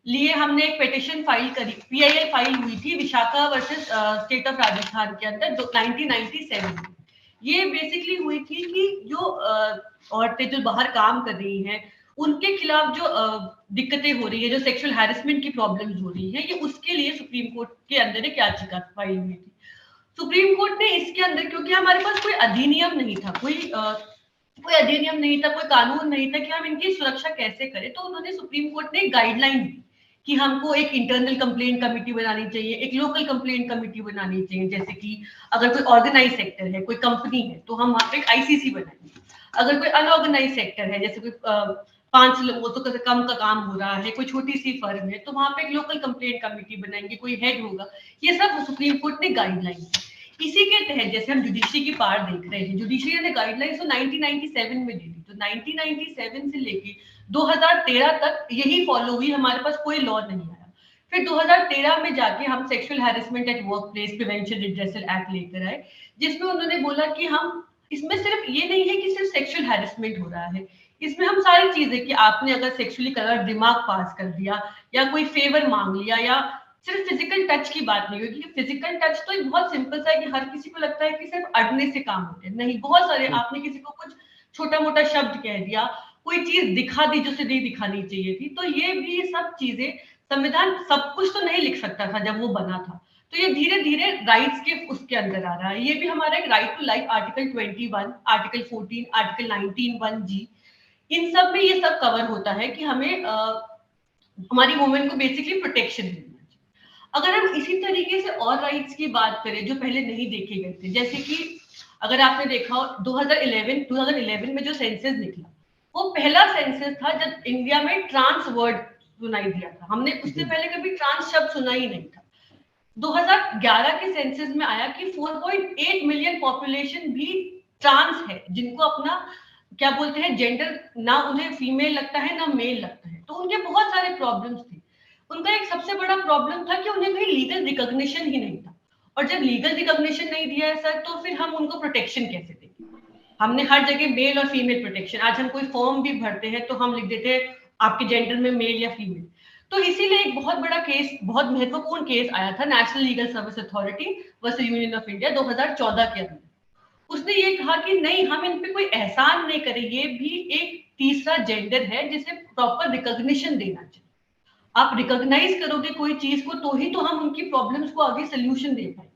लिए हमने एक पिटीशन फाइल करी, PIL फाइल हुई थी Vishakha versus state of Rajasthan के अंदर 1997 में। ये बेसिकली हुई थी कि जो औरतें जो बाहर काम कर रही हैं उनके खिलाफ जो दिक्कतें हो रही है, जो सेक्सुअल हैरेसमेंट की प्रॉब्लम्स हो रही है, ये उसके लिए सुप्रीम कोर्ट के अंदर एक याचिका फाइल हुई थी। सुप्रीम कोर्ट ने इसके अंदर, क्योंकि हमारे पास कोई अधिनियम नहीं था, कोई अधिनियम नहीं था, कोई कानून नहीं था कि हम इनकी सुरक्षा कैसे करें, तो उन्होंने सुप्रीम कोर्ट ने गाइडलाइन दी कि हमको एक इंटरनल कंप्लेंट कमेटी बनानी चाहिए, एक लोकल कंप्लेंट कमेटी बनानी चाहिए। जैसे कि अगर कोई ऑर्गेनाइज सेक्टर है, कोई कंपनी है, तो हम वहां पे एक ICC बनाएंगे। अगर कोई अनऑर्गेनाइज सेक्टर है, जैसे कोई 5 लोगों तो कम का काम हो रहा है, कोई छोटी सी फर्म है, तो वहां पे एक लोकल कंप्लेंट कमेटी बनाएंगे, कोई हेड होगा। ये सब सुप्रीम कोर्ट ने गाइडलाइन दी। इसी के तहत जैसे हम जुडिशरी की पार्ट देख रहे हैं, जुडिशरी ने गाइडलाइंस तो 1997 में दी थी, तो 1997 से लेके 2013 तक यही फॉलो हुई, हमारे पास कोई लॉ नहीं आया। फिर 2013 में जाके हम sexual harassment at work place prevention redressal act लेकर आए, जिसमें उन्होंने बोला कि हम इसमें सिर्फ ये नहीं है कि सिर्फ सेक्सुअल हैरेसमेंट हो रहा है, इसमें हम सारी चीजें कि आपने अगर सेक्सुअली कलर्ड दिमाग पास कर दिया या कोई फेवर मांग लिया या सिर्फ फिजिकल टच की बात नहीं होगी, क्योंकि फिजिकल टच तो एक बहुत सिंपल सा है कि हर किसी को लगता है कि सिर्फ अड़ने से काम होते हैं, नहीं, बहुत सारे, आपने किसी को कुछ छोटा मोटा शब्द कह दिया, कोई चीज दिखा दी जो उसे नहीं दिखानी चाहिए थी, तो ये भी सब चीजें, संविधान सब कुछ तो नहीं लिख सकता था जब वो बना था, तो ये धीरे धीरे राइट्स के उसके अंदर आ रहा है। ये भी हमारा एक right to life article 21, article 14, article 19(1)(g), इन सब में ये सब कवर होता है कि हमें हमारी वुमेन को बेसिकली प्रोटेक्शन देना चाहिए। अगर हम इसी तरीके से और राइट्स की बात करें जो पहले नहीं देखे गए थे, जैसे कि अगर आपने देखा हो 2011 में जो सेंसस निकला, वो पहला सेंसस था जब इंडिया में ट्रांस वर्ड सुनाई दिया था। हमने उससे पहले कभी ट्रांस शब्द सुना ही नहीं था। 2011 के सेंसस में आया कि 4.8 मिलियन पॉपुलेशन भी ट्रांस है, जिनको अपना क्या बोलते हैं जेंडर ना उन्हें फीमेल लगता है ना मेल लगता है, तो उनके बहुत सारे प्रॉब्लम्स थे। उनका एक सबसे बड़ा प्रॉब्लम था कि उन्हें कोई लीगल रिकॉग्निशन ही नहीं था, और जब लीगल रिकॉग्निशन नहीं दिया है सर, तो फिर हम उनको प्रोटेक्शन कैसे देंगे? हमने हर जगह मेल और फीमेल प्रोटेक्शन, आज हम कोई फॉर्म भी भरते हैं तो हम लिख देते हैं आपके जेंडर में मेल या फीमेल। तो इसीलिए एक बहुत बड़ा केस, बहुत महत्वपूर्ण केस आया था national legal service authority versus union of India 2014 के अंदर। उसने ये कहा कि नहीं, हम इन पे कोई एहसान नहीं करें, ये भी एक तीसरा जेंडर है जिसे प्रॉपर रिकॉग्निशन देना चाहिए। आप रिकॉग्नाइज करोगे कोई चीज को तो ही तो हम उनकी प्रॉब्लम्स को आगे सोल्यूशन दे पाएंगे।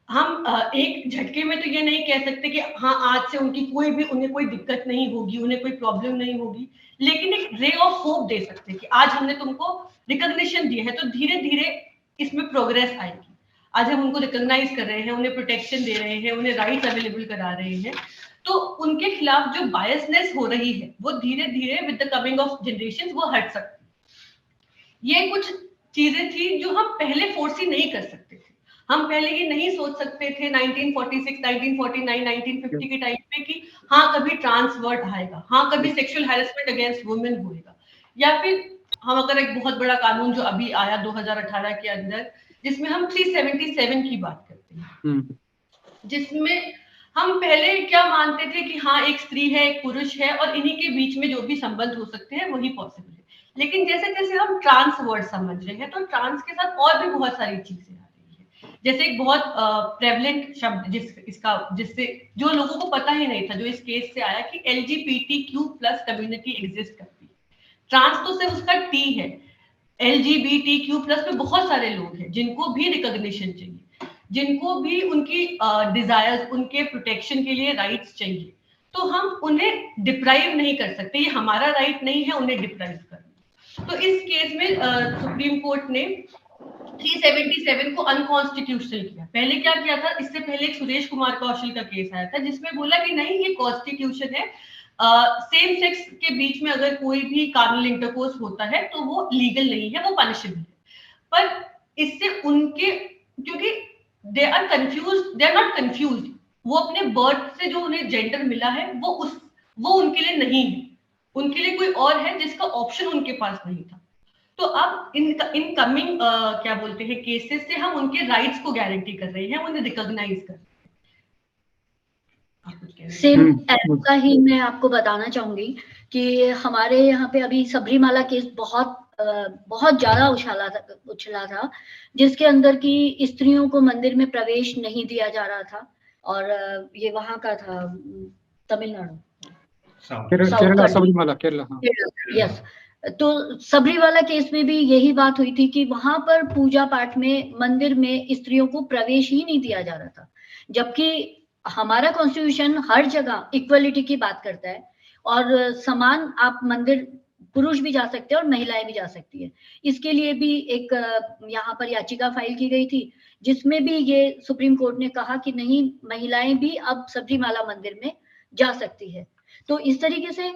हम एक झटके में तो ये नहीं कह सकते कि हाँ आज से उन्हें कोई दिक्कत नहीं होगी, उन्हें कोई प्रॉब्लम नहीं होगी, लेकिन एक रे ऑफ होप दे सकते हैं कि आज हमने तुमको रिकॉग्निशन दिया है तो धीरे धीरे इसमें प्रोग्रेस आएगी। आज हम उनको रिकॉग्नाइज कर रहे हैं, उन्हें प्रोटेक्शन दे रहे हैं, उन्हें राइट्स अवेलेबल करा रहे हैं, तो उनके खिलाफ जो बायसनेस हो रही है वो धीरे धीरे with the coming of generation वो हट सकती है। ये कुछ चीजें थी जो हम पहले फोर्सी नहीं कर सकते थे। हम पहले ये नहीं सोच सकते थे 1946, 1949, 1950 के टाइम पे कि हाँ कभी ट्रांस वर्ड आएगा, हाँ कभी सेक्सुअल हैरेसमेंट अगेंस्ट वुमेन होएगा, या फिर हम अगर एक बहुत बड़ा कानून जो अभी आया 2018 के अंदर, जिसमें हम 377 की बात करते हैं, जिसमें हम पहले क्या मानते थे कि हाँ एक स्त्री है, एक पुरुष है, और इन्हीं के बीच में जो भी संबंध हो सकते हैं वही पॉसिबल है। लेकिन जैसे जैसे हम ट्रांस वर्ड समझ रहे हैं तो ट्रांस के साथ और भी बहुत सारी चीजें आ रही है। जैसे एक बहुत प्रेवलेंट शब्द जिससे जो लोगों को पता ही नहीं था, जो इस केस से आया, कि LGBTQ+ कम्युनिटी एग्जिस्ट करती है। ट्रांस तो सिर्फ उसका T है, LGBTQ+ में बहुत सारे लोग हैं जिनको भी रिकॉग्निशन चाहिए, जिनको भी उनकी डिजायर्स, उनके प्रोटेक्शन के लिए राइट्स चाहिए, तो हम उन्हें डिप्राइव नहीं कर सकते। ये हमारा राइट नहीं है उन्हें डिप्राइव करना। तो इस केस में सुप्रीम कोर्ट ने 377 को अनकॉन्स्टिट्यूशनल किया। पहले क्या किया था, इससे पहले एक सुरेश कुमार कौशल का केस आया था जिसमें बोला कि नहीं ये कॉन्स्टिट्यूशन है, सेम सेक्स के बीच में अगर कोई भी कार्नल इंटरकोर्स होता है तो वो लीगल नहीं है, वो पनिशेबल है। पर इससे उनके, क्योंकि दे आर नॉट कंफ्यूज्ड, वो अपने बर्थ से जो उन्हें जेंडर मिला है वो उनके लिए नहीं है, उनके लिए कोई और है जिसका ऑप्शन उनके पास नहीं था। तो अब इन कमिंग क्या बोलते हैं केसेस से हम उनके राइट्स को गारंटी कर रहे हैं, उन्हें रिकॉग्नाइज कर रहे हैं। सेम ऐसा ही मैं आपको बताना चाहूंगी कि हमारे यहाँ पे अभी सबरीमाला केस बहुत ज्यादा उछला था, जिसके अंदर की स्त्रियों को मंदिर में प्रवेश नहीं दिया जा रहा था, और ये वहां का था तमिलनाडु, केरला, सबरीमाला, केरला, यस। तो सबरीमाला केस में भी यही बात हुई थी कि वहां पर पूजा पाठ में मंदिर में स्त्रियों को प्रवेश ही नहीं दिया जा रहा था, जबकि हमारा कॉन्स्टिट्यूशन हर जगह इक्वलिटी की बात करता है, और समान आप मंदिर पुरुष भी जा सकते हैं और महिलाएं भी जा सकती है। इसके लिए भी एक यहाँ पर याचिका फाइल की गई थी, जिसमें भी ये सुप्रीम कोर्ट ने कहा कि नहीं, महिलाएं भी अब सबरीमाला मंदिर में जा सकती है। तो इस तरीके से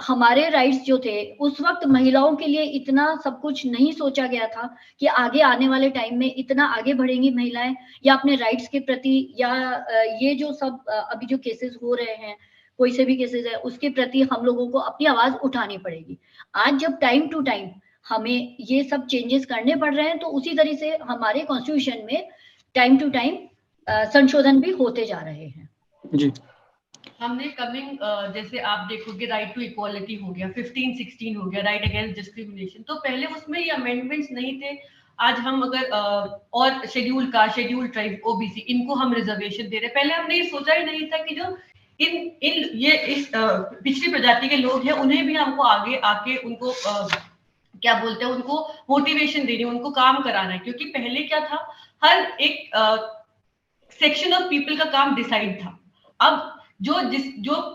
हमारे राइट्स जो थे उस वक्त महिलाओं के लिए इतना सब कुछ नहीं सोचा गया था कि आगे आने वाले टाइम में इतना आगे बढ़ेंगी महिलाएं, या अपने राइट्स के प्रति, या ये जो सब अभी जो केसेस हो रहे हैं, कोई से भी केसेस है, उसके प्रति हम लोगों को अपनी आवाज उठानी पड़ेगी। आज जब टाइम टू टाइम हमें ये सब चेंजेस करने पड़ रहे हैं, तो उसी तरह से हमारे कॉन्स्टिट्यूशन में टाइम टू टाइम संशोधन भी होते जा रहे हैं। जी, हमने कमिंग जैसे आप देखोगे राइट टू इक्वालिटी हो गया, 15-16 हो गया, राइट अगेंस्ट डिस्क्रिमिनेशन, तो पहले उसमें ये अमेंडमेंट्स नहीं थे। आज हम अगर और शेड्यूल ट्राइब, ओबीसी, इनको हम रिजर्वेशन दे रहे हैं। पहले हमने ये सोचा ही नहीं था कि जो इस पिछड़ी प्रजाति के लोग हैं उन्हें भी हमको आगे आके उनको क्या बोलते हैं, उनको मोटिवेशन देनी, उनको काम कराना है। क्योंकि पहले क्या था, हर एक सेक्शन ऑफ पीपल का काम डिसाइड था। अब जो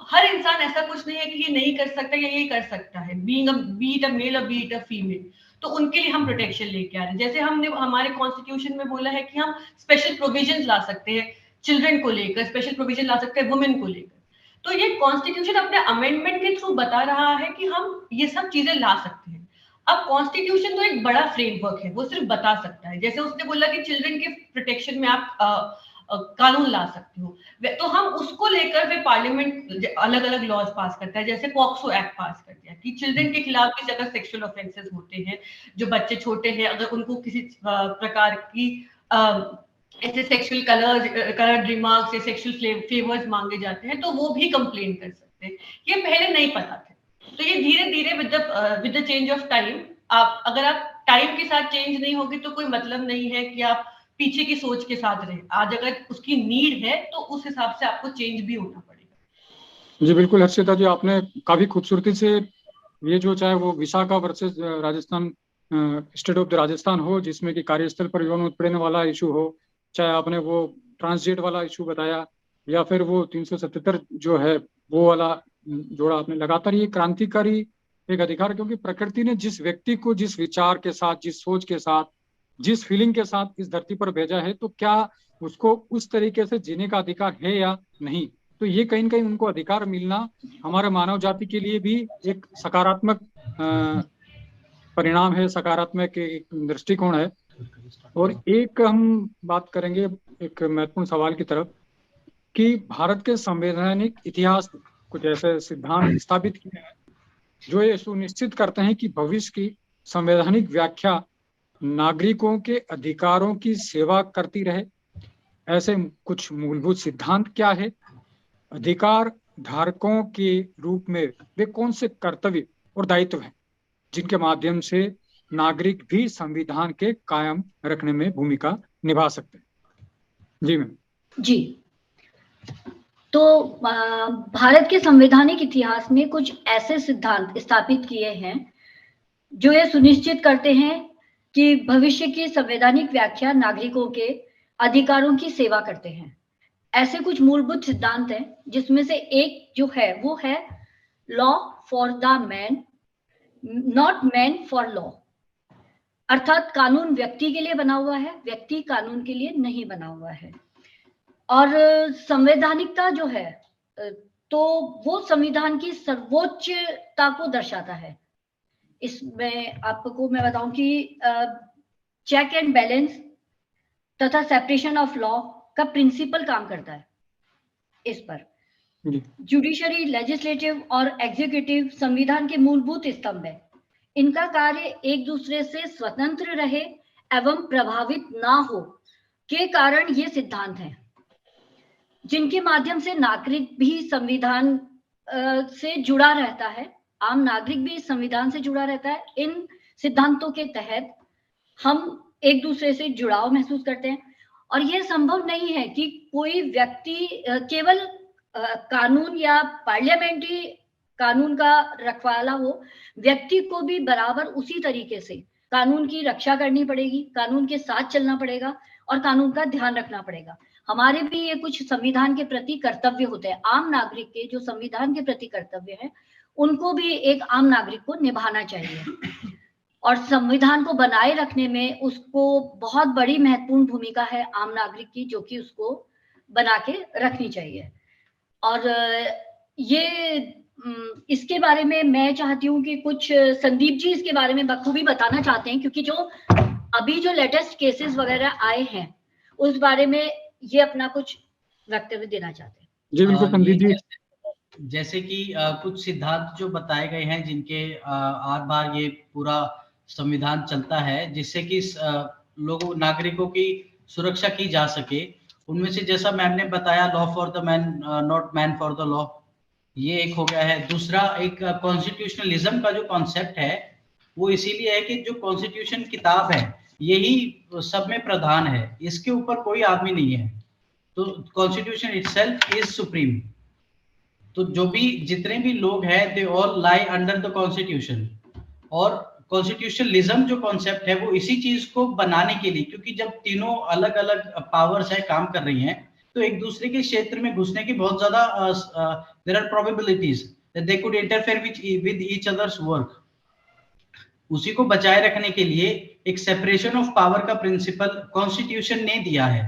हर इंसान, ऐसा कुछ नहीं है कि ये नहीं कर सकता या ये कर सकता है, बी इट अ मेल और बी इट अ फीमेल, तो उनके लिए हम प्रोटेक्शन लेके आ रहे हैं। जैसे हमने हमारे कॉन्स्टिट्यूशन में बोला है कि हम स्पेशल प्रोविजन ला सकते हैं चिल्ड्रन को लेकर, स्पेशल प्रोविजन ला सकते हैं वुमेन को लेकर। तो ये कॉन्स्टिट्यूशन अपने अमेंडमेंट के थ्रू बता रहा है कि हम ये सब चीजें ला सकते हैं। अब कॉन्स्टिट्यूशन तो एक बड़ा फ्रेमवर्क है, वो सिर्फ बता सकता है। जैसे उसने बोला कि चिल्ड्रन के प्रोटेक्शन में आप कानून ला सकते हो, तो हम उसको लेकर वे पार्लियामेंट अलग अलग लॉज पास करता है। जैसे पॉक्सो एक्ट पास कर दिया कि चिल्ड्रन के खिलाफ भी अगर सेक्सुअल ऑफेंसेस होते हैं, जो बच्चे छोटे हैं, अगर उनको किसी प्रकार की ऐसे सेक्सुअल कलर्ड रिमार्क्स या सेक्सुअल फेवर्स मांगे जाते हैं, तो वो भी कंप्लेन कर सकते हैं। ये पहले नहीं पता था। तो ये धीरे धीरे with the change of time, अगर आप टाइम के साथ चेंज नहीं होगी तो कोई मतलब नहीं है कि आप पीछे की सोच के साथ रहे। आज अगर उसकी नीड है तो उस हिसाब से आपको चेंज भी होना पड़ेगा। जी बिल्कुल हर्षिता जी, आपने काफी खूबसूरती से ये जो, चाहे वो Vishakha versus Rajasthan, state of the Rajasthan हो, जिसमें कि कार्यस्थल पर यौन उत्पीड़न वाला इशू हो, चाहे आपने वो ट्रांसजेंडर वाला इशू बताया, या फिर वो 377 जो है वो वाला जोड़ा आपने, लगातार ये क्रांतिकारी एक अधिकार, क्योंकि प्रकृति ने जिस व्यक्ति को जिस विचार के साथ, जिस सोच के साथ, जिस फीलिंग के साथ इस धरती पर भेजा है, तो क्या उसको उस तरीके से जीने का अधिकार है या नहीं। तो ये कहीं ना कहीं उनको अधिकार मिलना हमारे मानव जाति के लिए भी एक सकारात्मक परिणाम है, सकारात्मक एक दृष्टिकोण है। और एक हम बात करेंगे एक महत्वपूर्ण सवाल की तरफ, कि भारत के संवैधानिक इतिहास में कुछ ऐसे सिद्धांत स्थापित किए हैं जो ये सुनिश्चित करते हैं कि भविष्य की संवैधानिक व्याख्या नागरिकों के अधिकारों की सेवा करती रहे। ऐसे कुछ मूलभूत सिद्धांत क्या है? अधिकार धारकों के रूप में वे कौन से कर्तव्य और दायित्व हैं जिनके माध्यम से नागरिक भी संविधान के कायम रखने में भूमिका निभा सकते हैं? जी मैम। जी, तो भारत के संवैधानिक इतिहास में कुछ ऐसे सिद्धांत स्थापित किए हैं जो ये सुनिश्चित करते हैं कि भविष्य की संवैधानिक व्याख्या नागरिकों के अधिकारों की सेवा करते हैं। ऐसे कुछ मूलभूत सिद्धांत हैं, जिसमें से एक जो है वो है law for the man, not man for law. अर्थात कानून व्यक्ति के लिए बना हुआ है, व्यक्ति कानून के लिए नहीं बना हुआ है। और संवैधानिकता जो है तो वो संविधान की सर्वोच्चता को दर्शाता है। इसमें आपको मैं बताऊं कि चेक एंड बैलेंस तथा सेपरेशन ऑफ लॉ का प्रिंसिपल काम करता है इस पर। जुडिशरी, लेजिस्लेटिव और एग्जीक्यूटिव संविधान के मूलभूत स्तंभ है। इनका कार्य एक दूसरे से स्वतंत्र रहे एवं प्रभावित ना हो के कारण ये सिद्धांत हैं, जिनके माध्यम से नागरिक भी संविधान से जुड़ा रहता है। आम नागरिक भी संविधान से जुड़ा रहता है। इन सिद्धांतों के तहत हम एक दूसरे से जुड़ाव महसूस करते हैं, और यह संभव नहीं है कि कोई व्यक्ति केवल कानून या पार्लियामेंट्री कानून का रखवाला हो। व्यक्ति को भी बराबर उसी तरीके से कानून की रक्षा करनी पड़ेगी, कानून के साथ चलना पड़ेगा और कानून का ध्यान रखना पड़ेगा। हमारे भी ये कुछ संविधान के प्रति कर्तव्य होते हैं। आम नागरिक के जो संविधान के प्रति कर्तव्य हैं, उनको भी एक आम नागरिक को निभाना चाहिए। और संविधान को बनाए रखने में उसको बहुत बड़ी महत्वपूर्ण भूमिका है आम नागरिक की, जो कि उसको बना के रखनी चाहिए। और ये इसके बारे में मैं चाहती हूँ कि कुछ संदीप जी इसके बारे में बखूबी बताना चाहते हैं, क्योंकि जो अभी जो लेटेस्ट केसेस वगैरह आए हैं उस बारे में ये अपना कुछ वक्तव्य देना चाहते हैं। जी बिल्कुल संदीप जी। जैसे कि कुछ सिद्धांत जो बताए गए हैं, जिनके आर बार ये पूरा संविधान चलता है, जिससे कि लोगों नागरिकों की सुरक्षा की जा सके, उनमें से जैसा मैम ने बताया, law for the man not man for the law, ये एक हो गया है। दूसरा, एक कॉन्स्टिट्यूशनलिज्म का जो कॉन्सेप्ट है वो इसीलिए है कि जो कॉन्स्टिट्यूशन किताब है यही सब में प्रधान है, इसके ऊपर कोई आदमी नहीं है, तो कॉन्स्टिट्यूशन इटसेल्फ इज सुप्रीम। तो जो भी जितने भी लोग हैं they all lie under the constitution. और कॉन्स्टिट्यूशनलिज्म जो कॉन्सेप्ट है वो इसी चीज को बनाने के लिए, क्योंकि जब तीनों अलग अलग पावर्स है काम कर रही हैं तो एक दूसरे के क्षेत्र में घुसने की बहुत ज्यादा there are probabilities that they could interfere with each others work. उसी को बचाए रखने के लिए एक सेपरेशन ऑफ पावर का प्रिंसिपल कॉन्स्टिट्यूशन ने दिया है,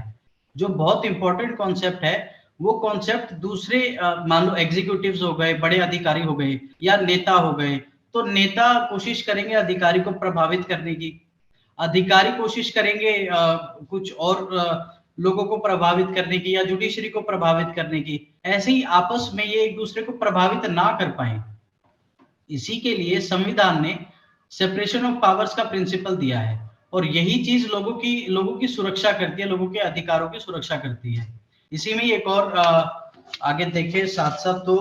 जो बहुत इंपॉर्टेंट कॉन्सेप्ट है। वो कॉन्सेप्ट दूसरे मान लो एग्जीक्यूटिव्स हो गए, बड़े अधिकारी हो गए या नेता हो गए, तो नेता कोशिश करेंगे अधिकारी को प्रभावित करने की, अधिकारी कोशिश करेंगे कुछ और लोगों को प्रभावित करने की या जुडिशरी को प्रभावित करने की। ऐसे ही आपस में ये एक दूसरे को प्रभावित ना कर पाए, इसी के लिए संविधान ने सेपरेशन ऑफ पावर्स का प्रिंसिपल दिया है। और यही चीज लोगों की सुरक्षा करती है, लोगों के अधिकारों की सुरक्षा करती है। इसी में एक और आगे देखें साथ साथ तो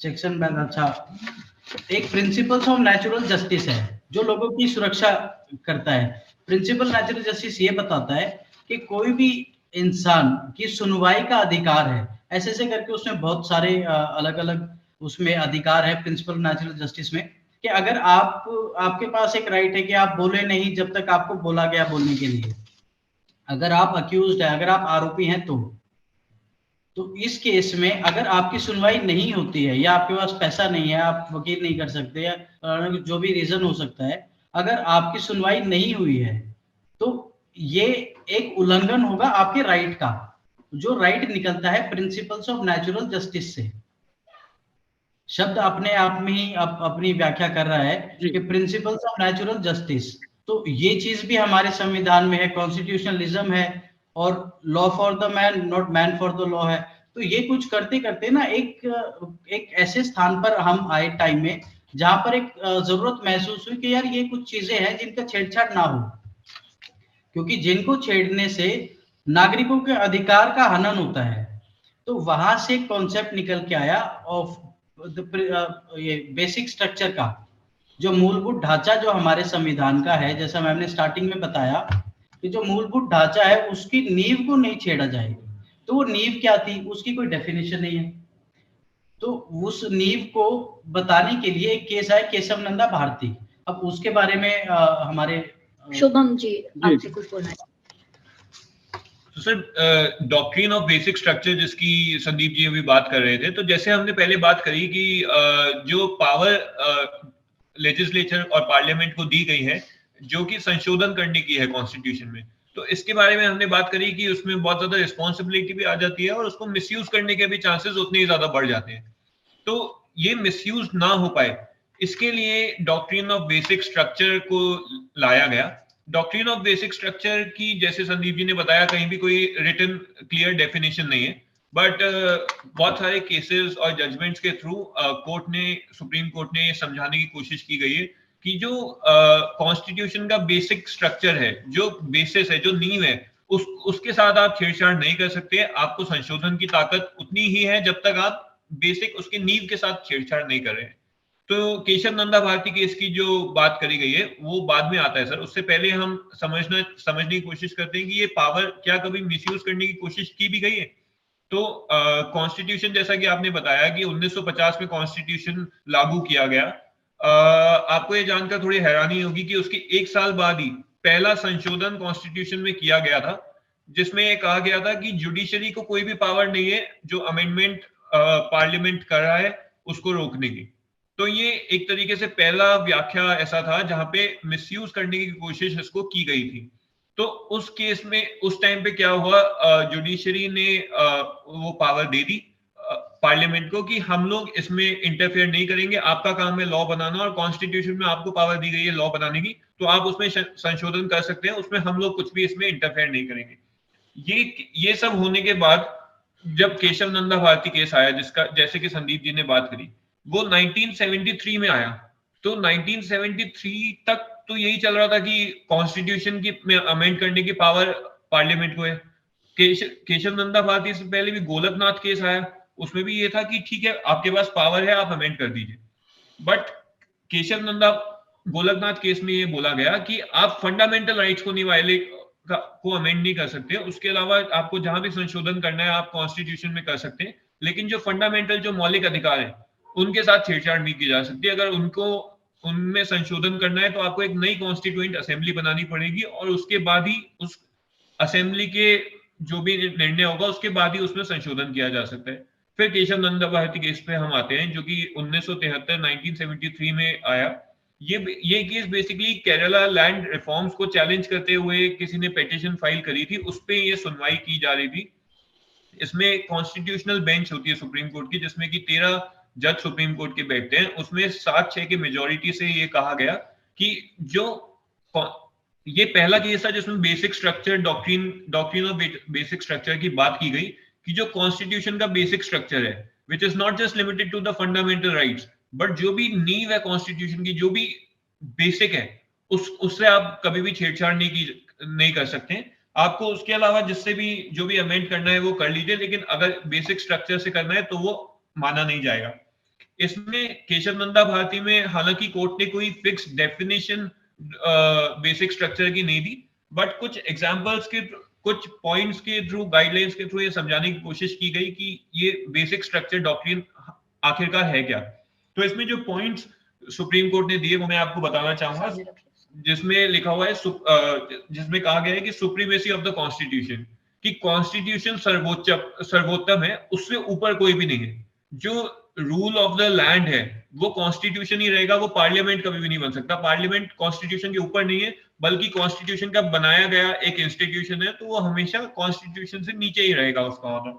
सेक्शन में, अच्छा, एक प्रिंसिपल्स ऑफ नेचुरल जस्टिस है जो लोगों की सुरक्षा करता है। प्रिंसिपल नेचुरल जस्टिस ये बताता है कि कोई भी इंसान की सुनवाई का अधिकार है, ऐसे ऐसे करके उसमें बहुत सारे अलग अलग उसमें अधिकार है प्रिंसिपल नेचुरल जस्टिस में, कि अगर आपके पास एक राइट है कि आप बोले नहीं जब तक आपको बोला गया बोलने के लिए। अगर आप अक्यूज्ड है, अगर आप आरोपी हैं तो इस केस में अगर आपकी सुनवाई नहीं होती है या आपके पास पैसा नहीं है, आप वकील नहीं कर सकते या जो भी रीजन हो सकता है, अगर आपकी सुनवाई नहीं हुई है तो ये एक उल्लंघन होगा आपके राइट का, जो राइट निकलता है प्रिंसिपल्स ऑफ नेचुरल जस्टिस से। शब्द अपने आप में ही अपनी व्याख्या कर रहा है कि प्रिंसिपल्स ऑफ नेचुरल जस्टिस। तो ये चीज भी हमारे संविधान में है, कॉन्स्टिट्यूशनलिज्म है, और law for the man not man for the law है। तो ये कुछ करते करते ना एक ऐसे स्थान पर हम आए टाइम में जहां पर एक जरूरत महसूस हुई कि यार ये कुछ चीजें हैं जिनका छेड़छाड़ ना हो, क्योंकि जिनको छेड़ने से नागरिकों के अधिकार का हनन होता है। तो वहां से कॉन्सेप्ट निकल के आया ऑफ ये बेसिक स्ट्रक्चर का, जो मूलभूत ढांचा जो हमारे संविधान का है, जैसा मैंने स्टार्टिंग में बताया कि जो मूलभूत ढांचा है उसकी नींव को नहीं छेड़ा जाए। तो वो नींव क्या थी, उसकी कोई डेफिनेशन नहीं है। तो उस नींव को बताने के लिए एक केस है केशव नंदा भारती। अब उसके बारे में हमारे शुभम जी आपसे कुछ बोलना है। तो sir, doctrine of basic structure जिसकी संदीप जी अभी बात कर रहे थे, तो जैसे हमने पहले बात करी कि जो पावर लेजिस्लेचर और पार्लियामेंट को दी गई है जो कि संशोधन करने की है कॉन्स्टिट्यूशन में, तो इसके बारे में हमने बात करी कि उसमें बहुत ज्यादा रिस्पॉन्सिबिलिटी भी आ जाती है और उसको मिसयूज करने के भी चांसेस उतने ही ज्यादा बढ़ जाते हैं। तो ये मिसयूज ना हो पाए इसके लिए डॉक्ट्रिन ऑफ बेसिक स्ट्रक्चर को लाया गया। डॉक्ट्रिन ऑफ बेसिक स्ट्रक्चर की, जैसे संदीप जी ने बताया, कहीं भी कोई रिटन क्लियर डेफिनेशन नहीं है, बट बहुत सारे केसेस और जजमेंट्स के थ्रू सुप्रीम कोर्ट ने समझाने की कोशिश की गई है कि जो कॉन्स्टिट्यूशन का बेसिक स्ट्रक्चर है, जो बेसिस है, जो नींव है, उसके साथ आप छेड़छाड़ नहीं कर सकते। आपको संशोधन की ताकत उतनी ही है जब तक आप बेसिक उसके नींव के साथ छेड़छाड़ नहीं कर रहे हैं। तो केशव नंदा भारती केस की जो बात करी गई है वो बाद में आता है सर, उससे पहले हम समझने की कोशिश करते हैं कि ये पावर क्या कभी मिसयूज करने की कोशिश की भी गई है। तो कॉन्स्टिट्यूशन, जैसा कि आपने बताया कि 1950 में कॉन्स्टिट्यूशन लागू किया गया, आपको ये जानकर थोड़ी हैरानी होगी कि उसके एक साल बाद ही पहला संशोधन कॉन्स्टिट्यूशन में किया गया था, जिसमें ये कहा गया था कि जुडिशरी को कोई भी पावर नहीं है जो अमेंडमेंट पार्लियामेंट कर रहा है उसको रोकने की। तो ये एक तरीके से पहला व्याख्या ऐसा था जहां पे मिसयूज करने की कोशिश इसको की गई थी। तो उस केस में उस टाइम पे क्या हुआ, जुडिशरी ने वो पावर दे दी पार्लियामेंट को कि हम लोग इसमें इंटरफेयर नहीं करेंगे, आपका काम है लॉ बनाना और कॉन्स्टिट्यूशन में आपको पावर दी गई है लॉ बनाने की, तो आप उसमें संशोधन कर सकते हैं, उसमें हम लोग कुछ भी इसमें इंटरफेयर नहीं करेंगे। ये सब होने के बाद जब केशव नंदा भारती केस आया, जिसका जैसे कि संदीप जी ने बात करी, वो 1973 में आया। तो 1973 तक तो यही चल रहा था कि कॉन्स्टिट्यूशन की में अमेंड करने की पावर पार्लियामेंट को है। केशव नंदा भारती से पहले भी गोलकनाथ केस आया, उसमें भी ये था कि ठीक है आपके पास पावर है, आप अमेंड कर दीजिए। बट केशव नंदा गोलकनाथ केस में ये बोला गया कि आप फंडामेंटल राइट्स को नहीं वायलेट को अमेंड नहीं कर सकते, उसके अलावा आपको जहां भी संशोधन करना है आप कॉन्स्टिट्यूशन में कर सकते हैं, लेकिन जो फंडामेंटल जो मौलिक अधिकार है उनके साथ छेड़छाड़ नहीं की जा सकती। अगर उनको उनमें संशोधन करना है तो आपको एक नई कॉन्स्टिट्यूएंट असेंबली बनानी पड़ेगी और उसके बाद ही उस असेंबली के जो भी निर्णय होगा उसके बाद ही उसमें संशोधन किया जा सकता है। फिर केशव नंदा भारती केस पे हम आते हैं जो कि 1973 में आया। ये case basically Kerala land reforms को चैलेंज करते हुए किसी ने पिटीशन फाइल करी थी, उस पे ये सुनवाई की जा रही थी। इसमें कॉन्स्टिट्यूशनल बेंच होती है सुप्रीम कोर्ट की, जिसमें कि 13 जज सुप्रीम कोर्ट के बैठते हैं। उसमें 7-6 की मेजोरिटी से ये कहा गया कि जो ये पहला केस था जिसमें basic structure doctrine of basic structure की बात की गई कि जो कॉन्स्टिट्यूशन का बेसिक स्ट्रक्चर है which is not just limited to the fundamental rights, but जो भी नींव है कॉन्स्टिट्यूशन की, जो भी बेसिक है उससे आप कभी भी छेड़छाड़ नहीं कर सकते। आपको उसके अलावा जिससे भी जो भी अमेंड करना है वो कर लीजिए, लेकिन अगर बेसिक स्ट्रक्चर से करना है तो वो माना नहीं जाएगा। इसमें केशव नंदा भारती में हालांकि कोर्ट ने कोई फिक्स डेफिनेशन बेसिक स्ट्रक्चर की नहीं दी, बट कुछ एग्जांपल्स के कुछ पॉइंट्स के थ्रू, गाइडलाइंस के थ्रू ये समझाने की कोशिश की गई कि ये बेसिक स्ट्रक्चर डॉक्ट्रिन आखिरकार है क्या। तो इसमें जो पॉइंट्स सुप्रीम कोर्ट ने दिए वो मैं आपको बताना चाहूंगा, जिसमें लिखा हुआ है जिसमें कहा गया है कि सुप्रीमेसी ऑफ द कॉन्स्टिट्यूशन, कि कॉन्स्टिट्यूशन सर्वोत्तम है, उससे ऊपर कोई भी नहीं है। जो रूल ऑफ द लैंड है वो कॉन्स्टिट्यूशन ही रहेगा, वो पार्लियामेंट कभी भी नहीं बन सकता। पार्लियामेंट कॉन्स्टिट्यूशन के ऊपर नहीं है, बल्कि कॉन्स्टिट्यूशन का बनाया गया एक इंस्टीट्यूशन है, तो वो हमेशा कॉन्स्टिट्यूशन से नीचे ही रहेगा उसका ऑर्डर।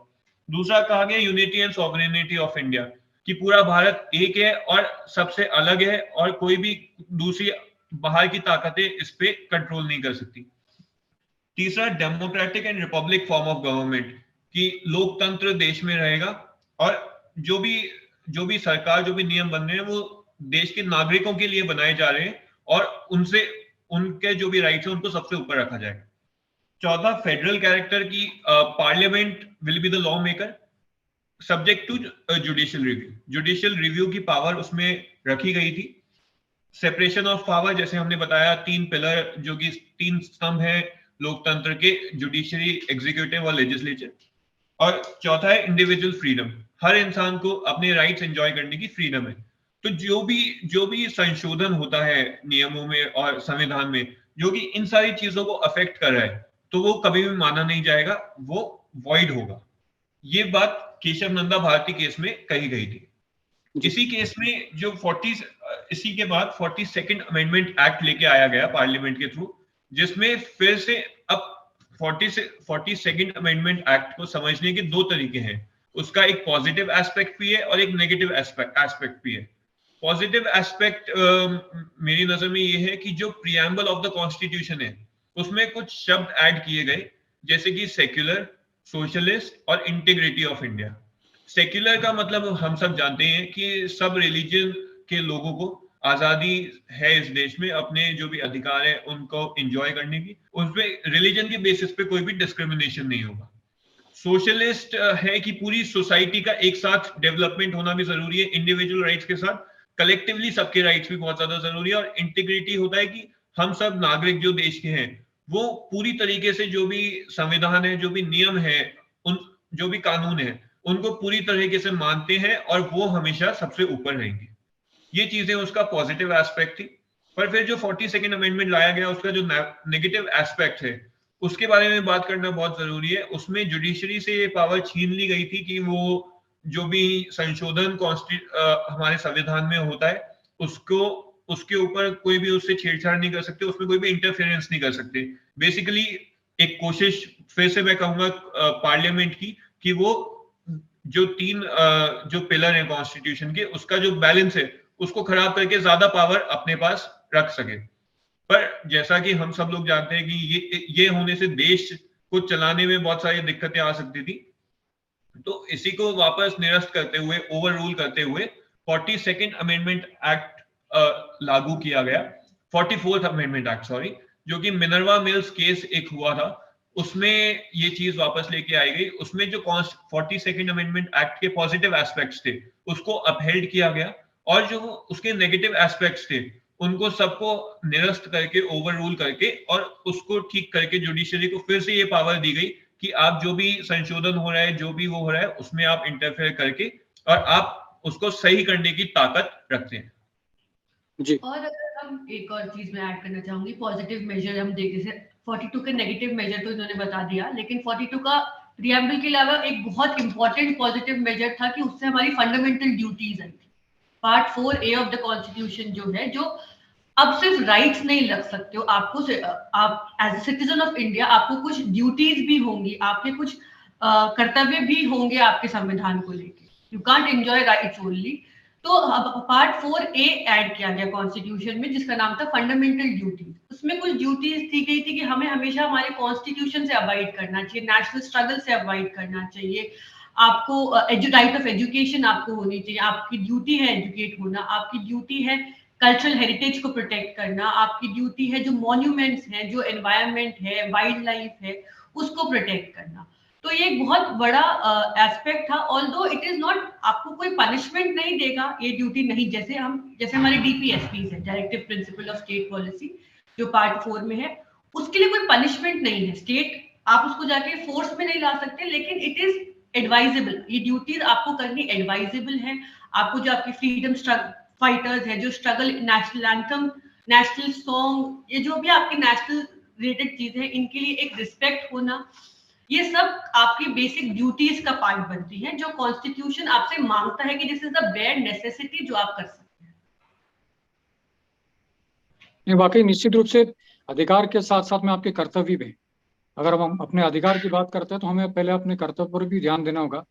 दूसरा कहा गया unity and sovereignty of India, कि पूरा भारत एक है और सबसे अलग है और कोई भी दूसरी बाहर की ताकतें इस पे कंट्रोल नहीं कर सकती। तीसरा democratic and Republic form of government, कि लोकतंत्र देश में रहेगा और जो भी सरकार, जो भी नियम बन रहे हैं वो देश के नागरिकों के लिए बनाए जा रहे हैं और उनके जो भी राइट्स हैं उनको सबसे ऊपर रखा जाएगा। चौथा फेडरल कैरेक्टर, की parliament will be the law maker subject to judicial review. Judicial review की पावर उसमें रखी गई थी। सेपरेशन ऑफ पावर, जैसे हमने बताया, 3 पिलर जो कि 3 स्तंभ है लोकतंत्र के, जुडिशरी, एग्जीक्यूटिव और लेजिस्लेचर। और चौथा है इंडिविजुअल फ्रीडम, हर इंसान को अपने राइट्स एंजॉय करने की फ्रीडम है। तो जो भी संशोधन होता है नियमों में और संविधान में, जो कि इन सारी चीजों को अफेक्ट कर रहा है, तो वो कभी भी माना नहीं जाएगा, वो वॉइड होगा। ये बात केशव नंदा भारती केस में कही गई थी। इसी केस में इसी के बाद 42nd अमेंडमेंट एक्ट लेके आया गया पार्लियामेंट के थ्रू, जिसमें फिर से अब 42nd अमेंडमेट एक्ट को समझने के 2 तरीके हैं। उसका एक पॉजिटिव एस्पेक्ट भी है और एक नेगेटिव एस्पेक्ट भी है। पॉजिटिव एस्पेक्ट मेरी नजर में ये है कि जो प्रीएम्बल ऑफ द कॉन्स्टिट्यूशन है उसमें कुछ शब्द ऐड किए गए, जैसे कि सेक्युलर, सोशलिस्ट और इंटीग्रिटी ऑफ इंडिया। सेक्युलर का मतलब हम सब जानते हैं कि सब रिलीजन के लोगों को आजादी है इस देश में, अपने जो भी अधिकार है उनको एंजॉय करने की, उसमें रिलीजन के बेसिस पे कोई भी डिस्क्रिमिनेशन नहीं होगा। सोशलिस्ट है कि पूरी सोसाइटी का एक साथ डेवलपमेंट होना भी जरूरी है, इंडिविजुअल राइट्स के साथ कलेक्टिवली सबके राइट्स भी बहुत ज्यादा जरूरी है। और इंटीग्रिटी होता है कि हम सब नागरिक जो देश के हैं वो पूरी तरीके से जो भी संविधान है, जो भी नियम है, जो भी कानून है, उनको पूरी तरीके से मानते हैं और वो हमेशा सबसे ऊपर रहेंगे। ये चीजें उसका पॉजिटिव एस्पेक्ट थी। पर फिर जो 42nd अमेंडमेंट लाया गया, उसका जो नेगेटिव एस्पेक्ट है उसके बारे में बात करना बहुत जरूरी है। उसमें जुडिशरी से ये पावर छीन ली गई थी कि वो जो भी संशोधन हमारे संविधान में होता है उसके ऊपर कोई भी उससे छेड़छाड़ नहीं कर सकते, उसमें कोई भी इंटरफेरेंस नहीं कर सकते। बेसिकली एक कोशिश फिर से मैं कहूंगा पार्लियामेंट की कि वो जो 3 जो पिलर है कॉन्स्टिट्यूशन के, उसका जो बैलेंस है उसको खराब करके ज्यादा पावर अपने पास रख सके। पर जैसा कि हम सब लोग जानते हैं कि ये होने से देश को चलाने में बहुत सारी दिक्कतें आ सकती थी। तो इसी को वापस निरस्त करते हुए, ओवर रूल करते हुए 42nd अमेंडमेंट एक्ट लागू किया गया, 44th अमेंडमेंट एक्ट सॉरी, जो कि मिनर्वा मिल्स केस एक हुआ था उसमें ये चीज वापस लेके आई गई। उसमें जो 42nd अमेंडमेंट एक्ट के पॉजिटिव एस्पेक्ट्स थे उसको अपहेल्ड किया गया, और जो उसके नेगेटिव एस्पेक्ट्स थे उनको सबको निरस्त करके, ओवर रूल करके, और उसको ठीक करके जुडिशरी को फिर से ये पावर दी गई कि आप जो भी संशोधन हो रहा है, जो भी वो हो रहा है, उसमें आप इंटरफेयर करके और आप उसको सही करने की ताकत रखते हैं। जी। और अगर हम एक और चीज मैं ऐड करना चाहूंगी, पॉजिटिव मेजर हम देख, जैसे 42 के नेगेटिव मेजर तो इन्होंने बता दिया, लेकिन 42 का प्रियम्बल के अलावा एक बहुत इंपॉर्टेंट पॉजिटिव मेजर था कि उससे हमारी फंडामेंटल ड्यूटीज आई थी। Part 4A of the constitution जो है, जो अब सिर्फ राइट्स नहीं लग सकते हो, आपको आप as a citizen of India आपको कुछ ड्यूटीज भी होंगी, आपके कुछ कर्तव्य भी होंगे आपके संविधान को लेके। You can't enjoy rights only. तो पार्ट 4A ऐड किया गया कॉन्स्टिट्यूशन में, जिसका नाम था फंडामेंटल ड्यूटीज। उसमें कुछ ड्यूटीज दी गई थी कि हमें हमेशा हमारे कॉन्स्टिट्यूशन से अवॉइड करना चाहिए, नेशनल स्ट्रगल से अवॉइड करना चाहिए, आपको राइट ऑफ एजुकेशन आपको होनी चाहिए, आपकी ड्यूटी है एजुकेट होना, आपकी ड्यूटी है कल्चरल हेरिटेज को प्रोटेक्ट करना, आपकी ड्यूटी है जो मॉन्यूमेंट्स हैं, जो एनवायरनमेंट है, वाइल्ड लाइफ है, उसको प्रोटेक्ट करना। तो ये एक बहुत बड़ा एस्पेक्ट था। ऑल्दो इट इज नॉट, आपको कोई पनिशमेंट नहीं देगा ये ड्यूटी नहीं, जैसे हमारे DPSPs है, directive principle of state policy, जो पार्ट 4 में है, उसके लिए कोई पनिशमेंट नहीं है। स्टेट आप उसको जाके फोर्स में नहीं ला सकते, लेकिन इट इज एडवाइजेबल। ये ड्यूटीज आपको करनी एडवाइजेबल है। आपको जो आपकी फ्रीडम फाइटर्स है, जो struggle, national anthem, national song, ये जो भी आपके नेशनल रिलेटेड चीजें हैं, इनके लिए एक रिस्पेक्ट होना, ये सब आपकी बेसिक ड्यूटीज का पार्ट बनती है, जो कॉन्स्टिट्यूशन आपसे मांगता है कि this is the bare necessity जो आप कर सकते हैं। नहीं, वाकई निश्चित रूप से अधिकार के साथ साथ में आपके कर्तव्य भी हैं। अगर हम अपने अधिकार की बात करते हैं तो हमें पहले अपने कर्तव्य पर भी ध्यान देना होगा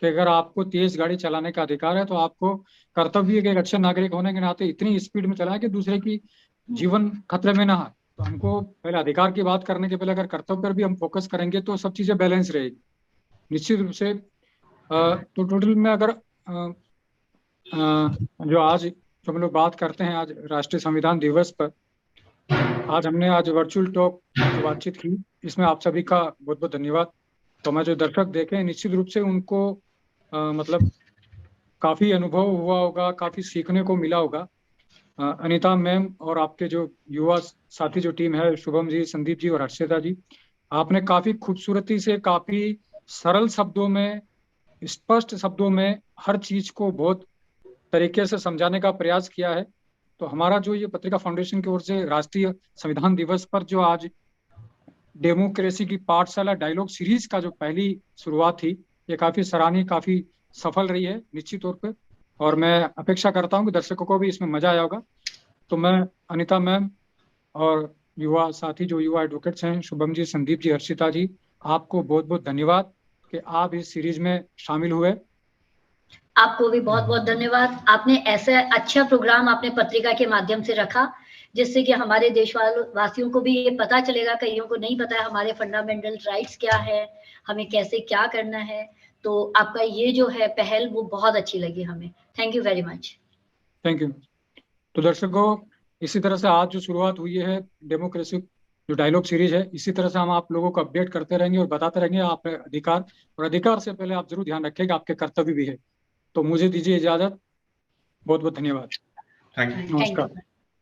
कि अगर आपको तेज गाड़ी चलाने का अधिकार है तो आपको कर्तव्य के एक अच्छे नागरिक होने के नाते इतनी स्पीड में चलाएं कि दूसरे की जीवन खतरे में ना आए। तो हमको पहले अधिकार की बात करने के पहले अगर कर्तव्य पर भी हम फोकस करेंगे तो सब चीजें बैलेंस रहेगी निश्चित रूप से। तो टोटल में अगर जो आज जो हम लोग बात करते हैं, आज राष्ट्रीय संविधान दिवस पर हमने आज वर्चुअल टॉक जो बातचीत की, इसमें आप सभी का बहुत बहुत धन्यवाद। तो मैं जो दर्शक देखे निश्चित रूप से उनको मतलब काफी अनुभव हुआ होगा, काफी सीखने को मिला होगा। अनीता मैम और आपके जो युवा साथी जो टीम है, शुभम जी, संदीप जी और हर्षिता जी, आपने काफी खूबसूरती से, काफी सरल शब्दों में, स्पष्ट शब्दों में हर चीज को बहुत तरीके से समझाने का प्रयास किया है। तो हमारा जो ये पत्रिका फाउंडेशन की ओर से राष्ट्रीय संविधान दिवस पर जो आज डेमोक्रेसी की पाठशाला डायलॉग सीरीज का जो पहली शुरुआत थी, ये काफी सराहनीय, काफी सफल रही है निश्चित तौर पे, और मैं अपेक्षा करता हूँ कि दर्शकों को भी इसमें मजा आया होगा। तो मैं अनीता मैम और युवा साथी जो युवा एडवोकेट्स हैं, शुभम जी, संदीप जी, हर्षिता जी, आपको बहुत बहुत धन्यवाद कि आप इस सीरीज में शामिल हुए। आपको भी बहुत बहुत धन्यवाद। आपने ऐसे अच्छा प्रोग्राम आपने पत्रिका के माध्यम से रखा, जिससे कि हमारे देशवासियों को भी ये पता चलेगा, कईयों को नहीं पता है हमारे फंडामेंटल राइट्स क्या है, हमें कैसे क्या करना है। तो आपका ये जो है पहल, वो बहुत अच्छी लगी हमें। Thank you very much. Thank you. तो दर्शकों, इसी तरह से आज जो शुरुआत हुई है डेमोक्रेसी जो डायलॉग सीरीज है, इसी तरह से हम आप लोगों को अपडेट करते रहेंगे और बताते रहेंगे आप अधिकार, और अधिकार से पहले आप जरूर ध्यान रखिएगा आपके कर्तव्य भी है। तो मुझे दीजिए इजाजत। बहुत बहुत धन्यवाद। Thank you. नमस्कार।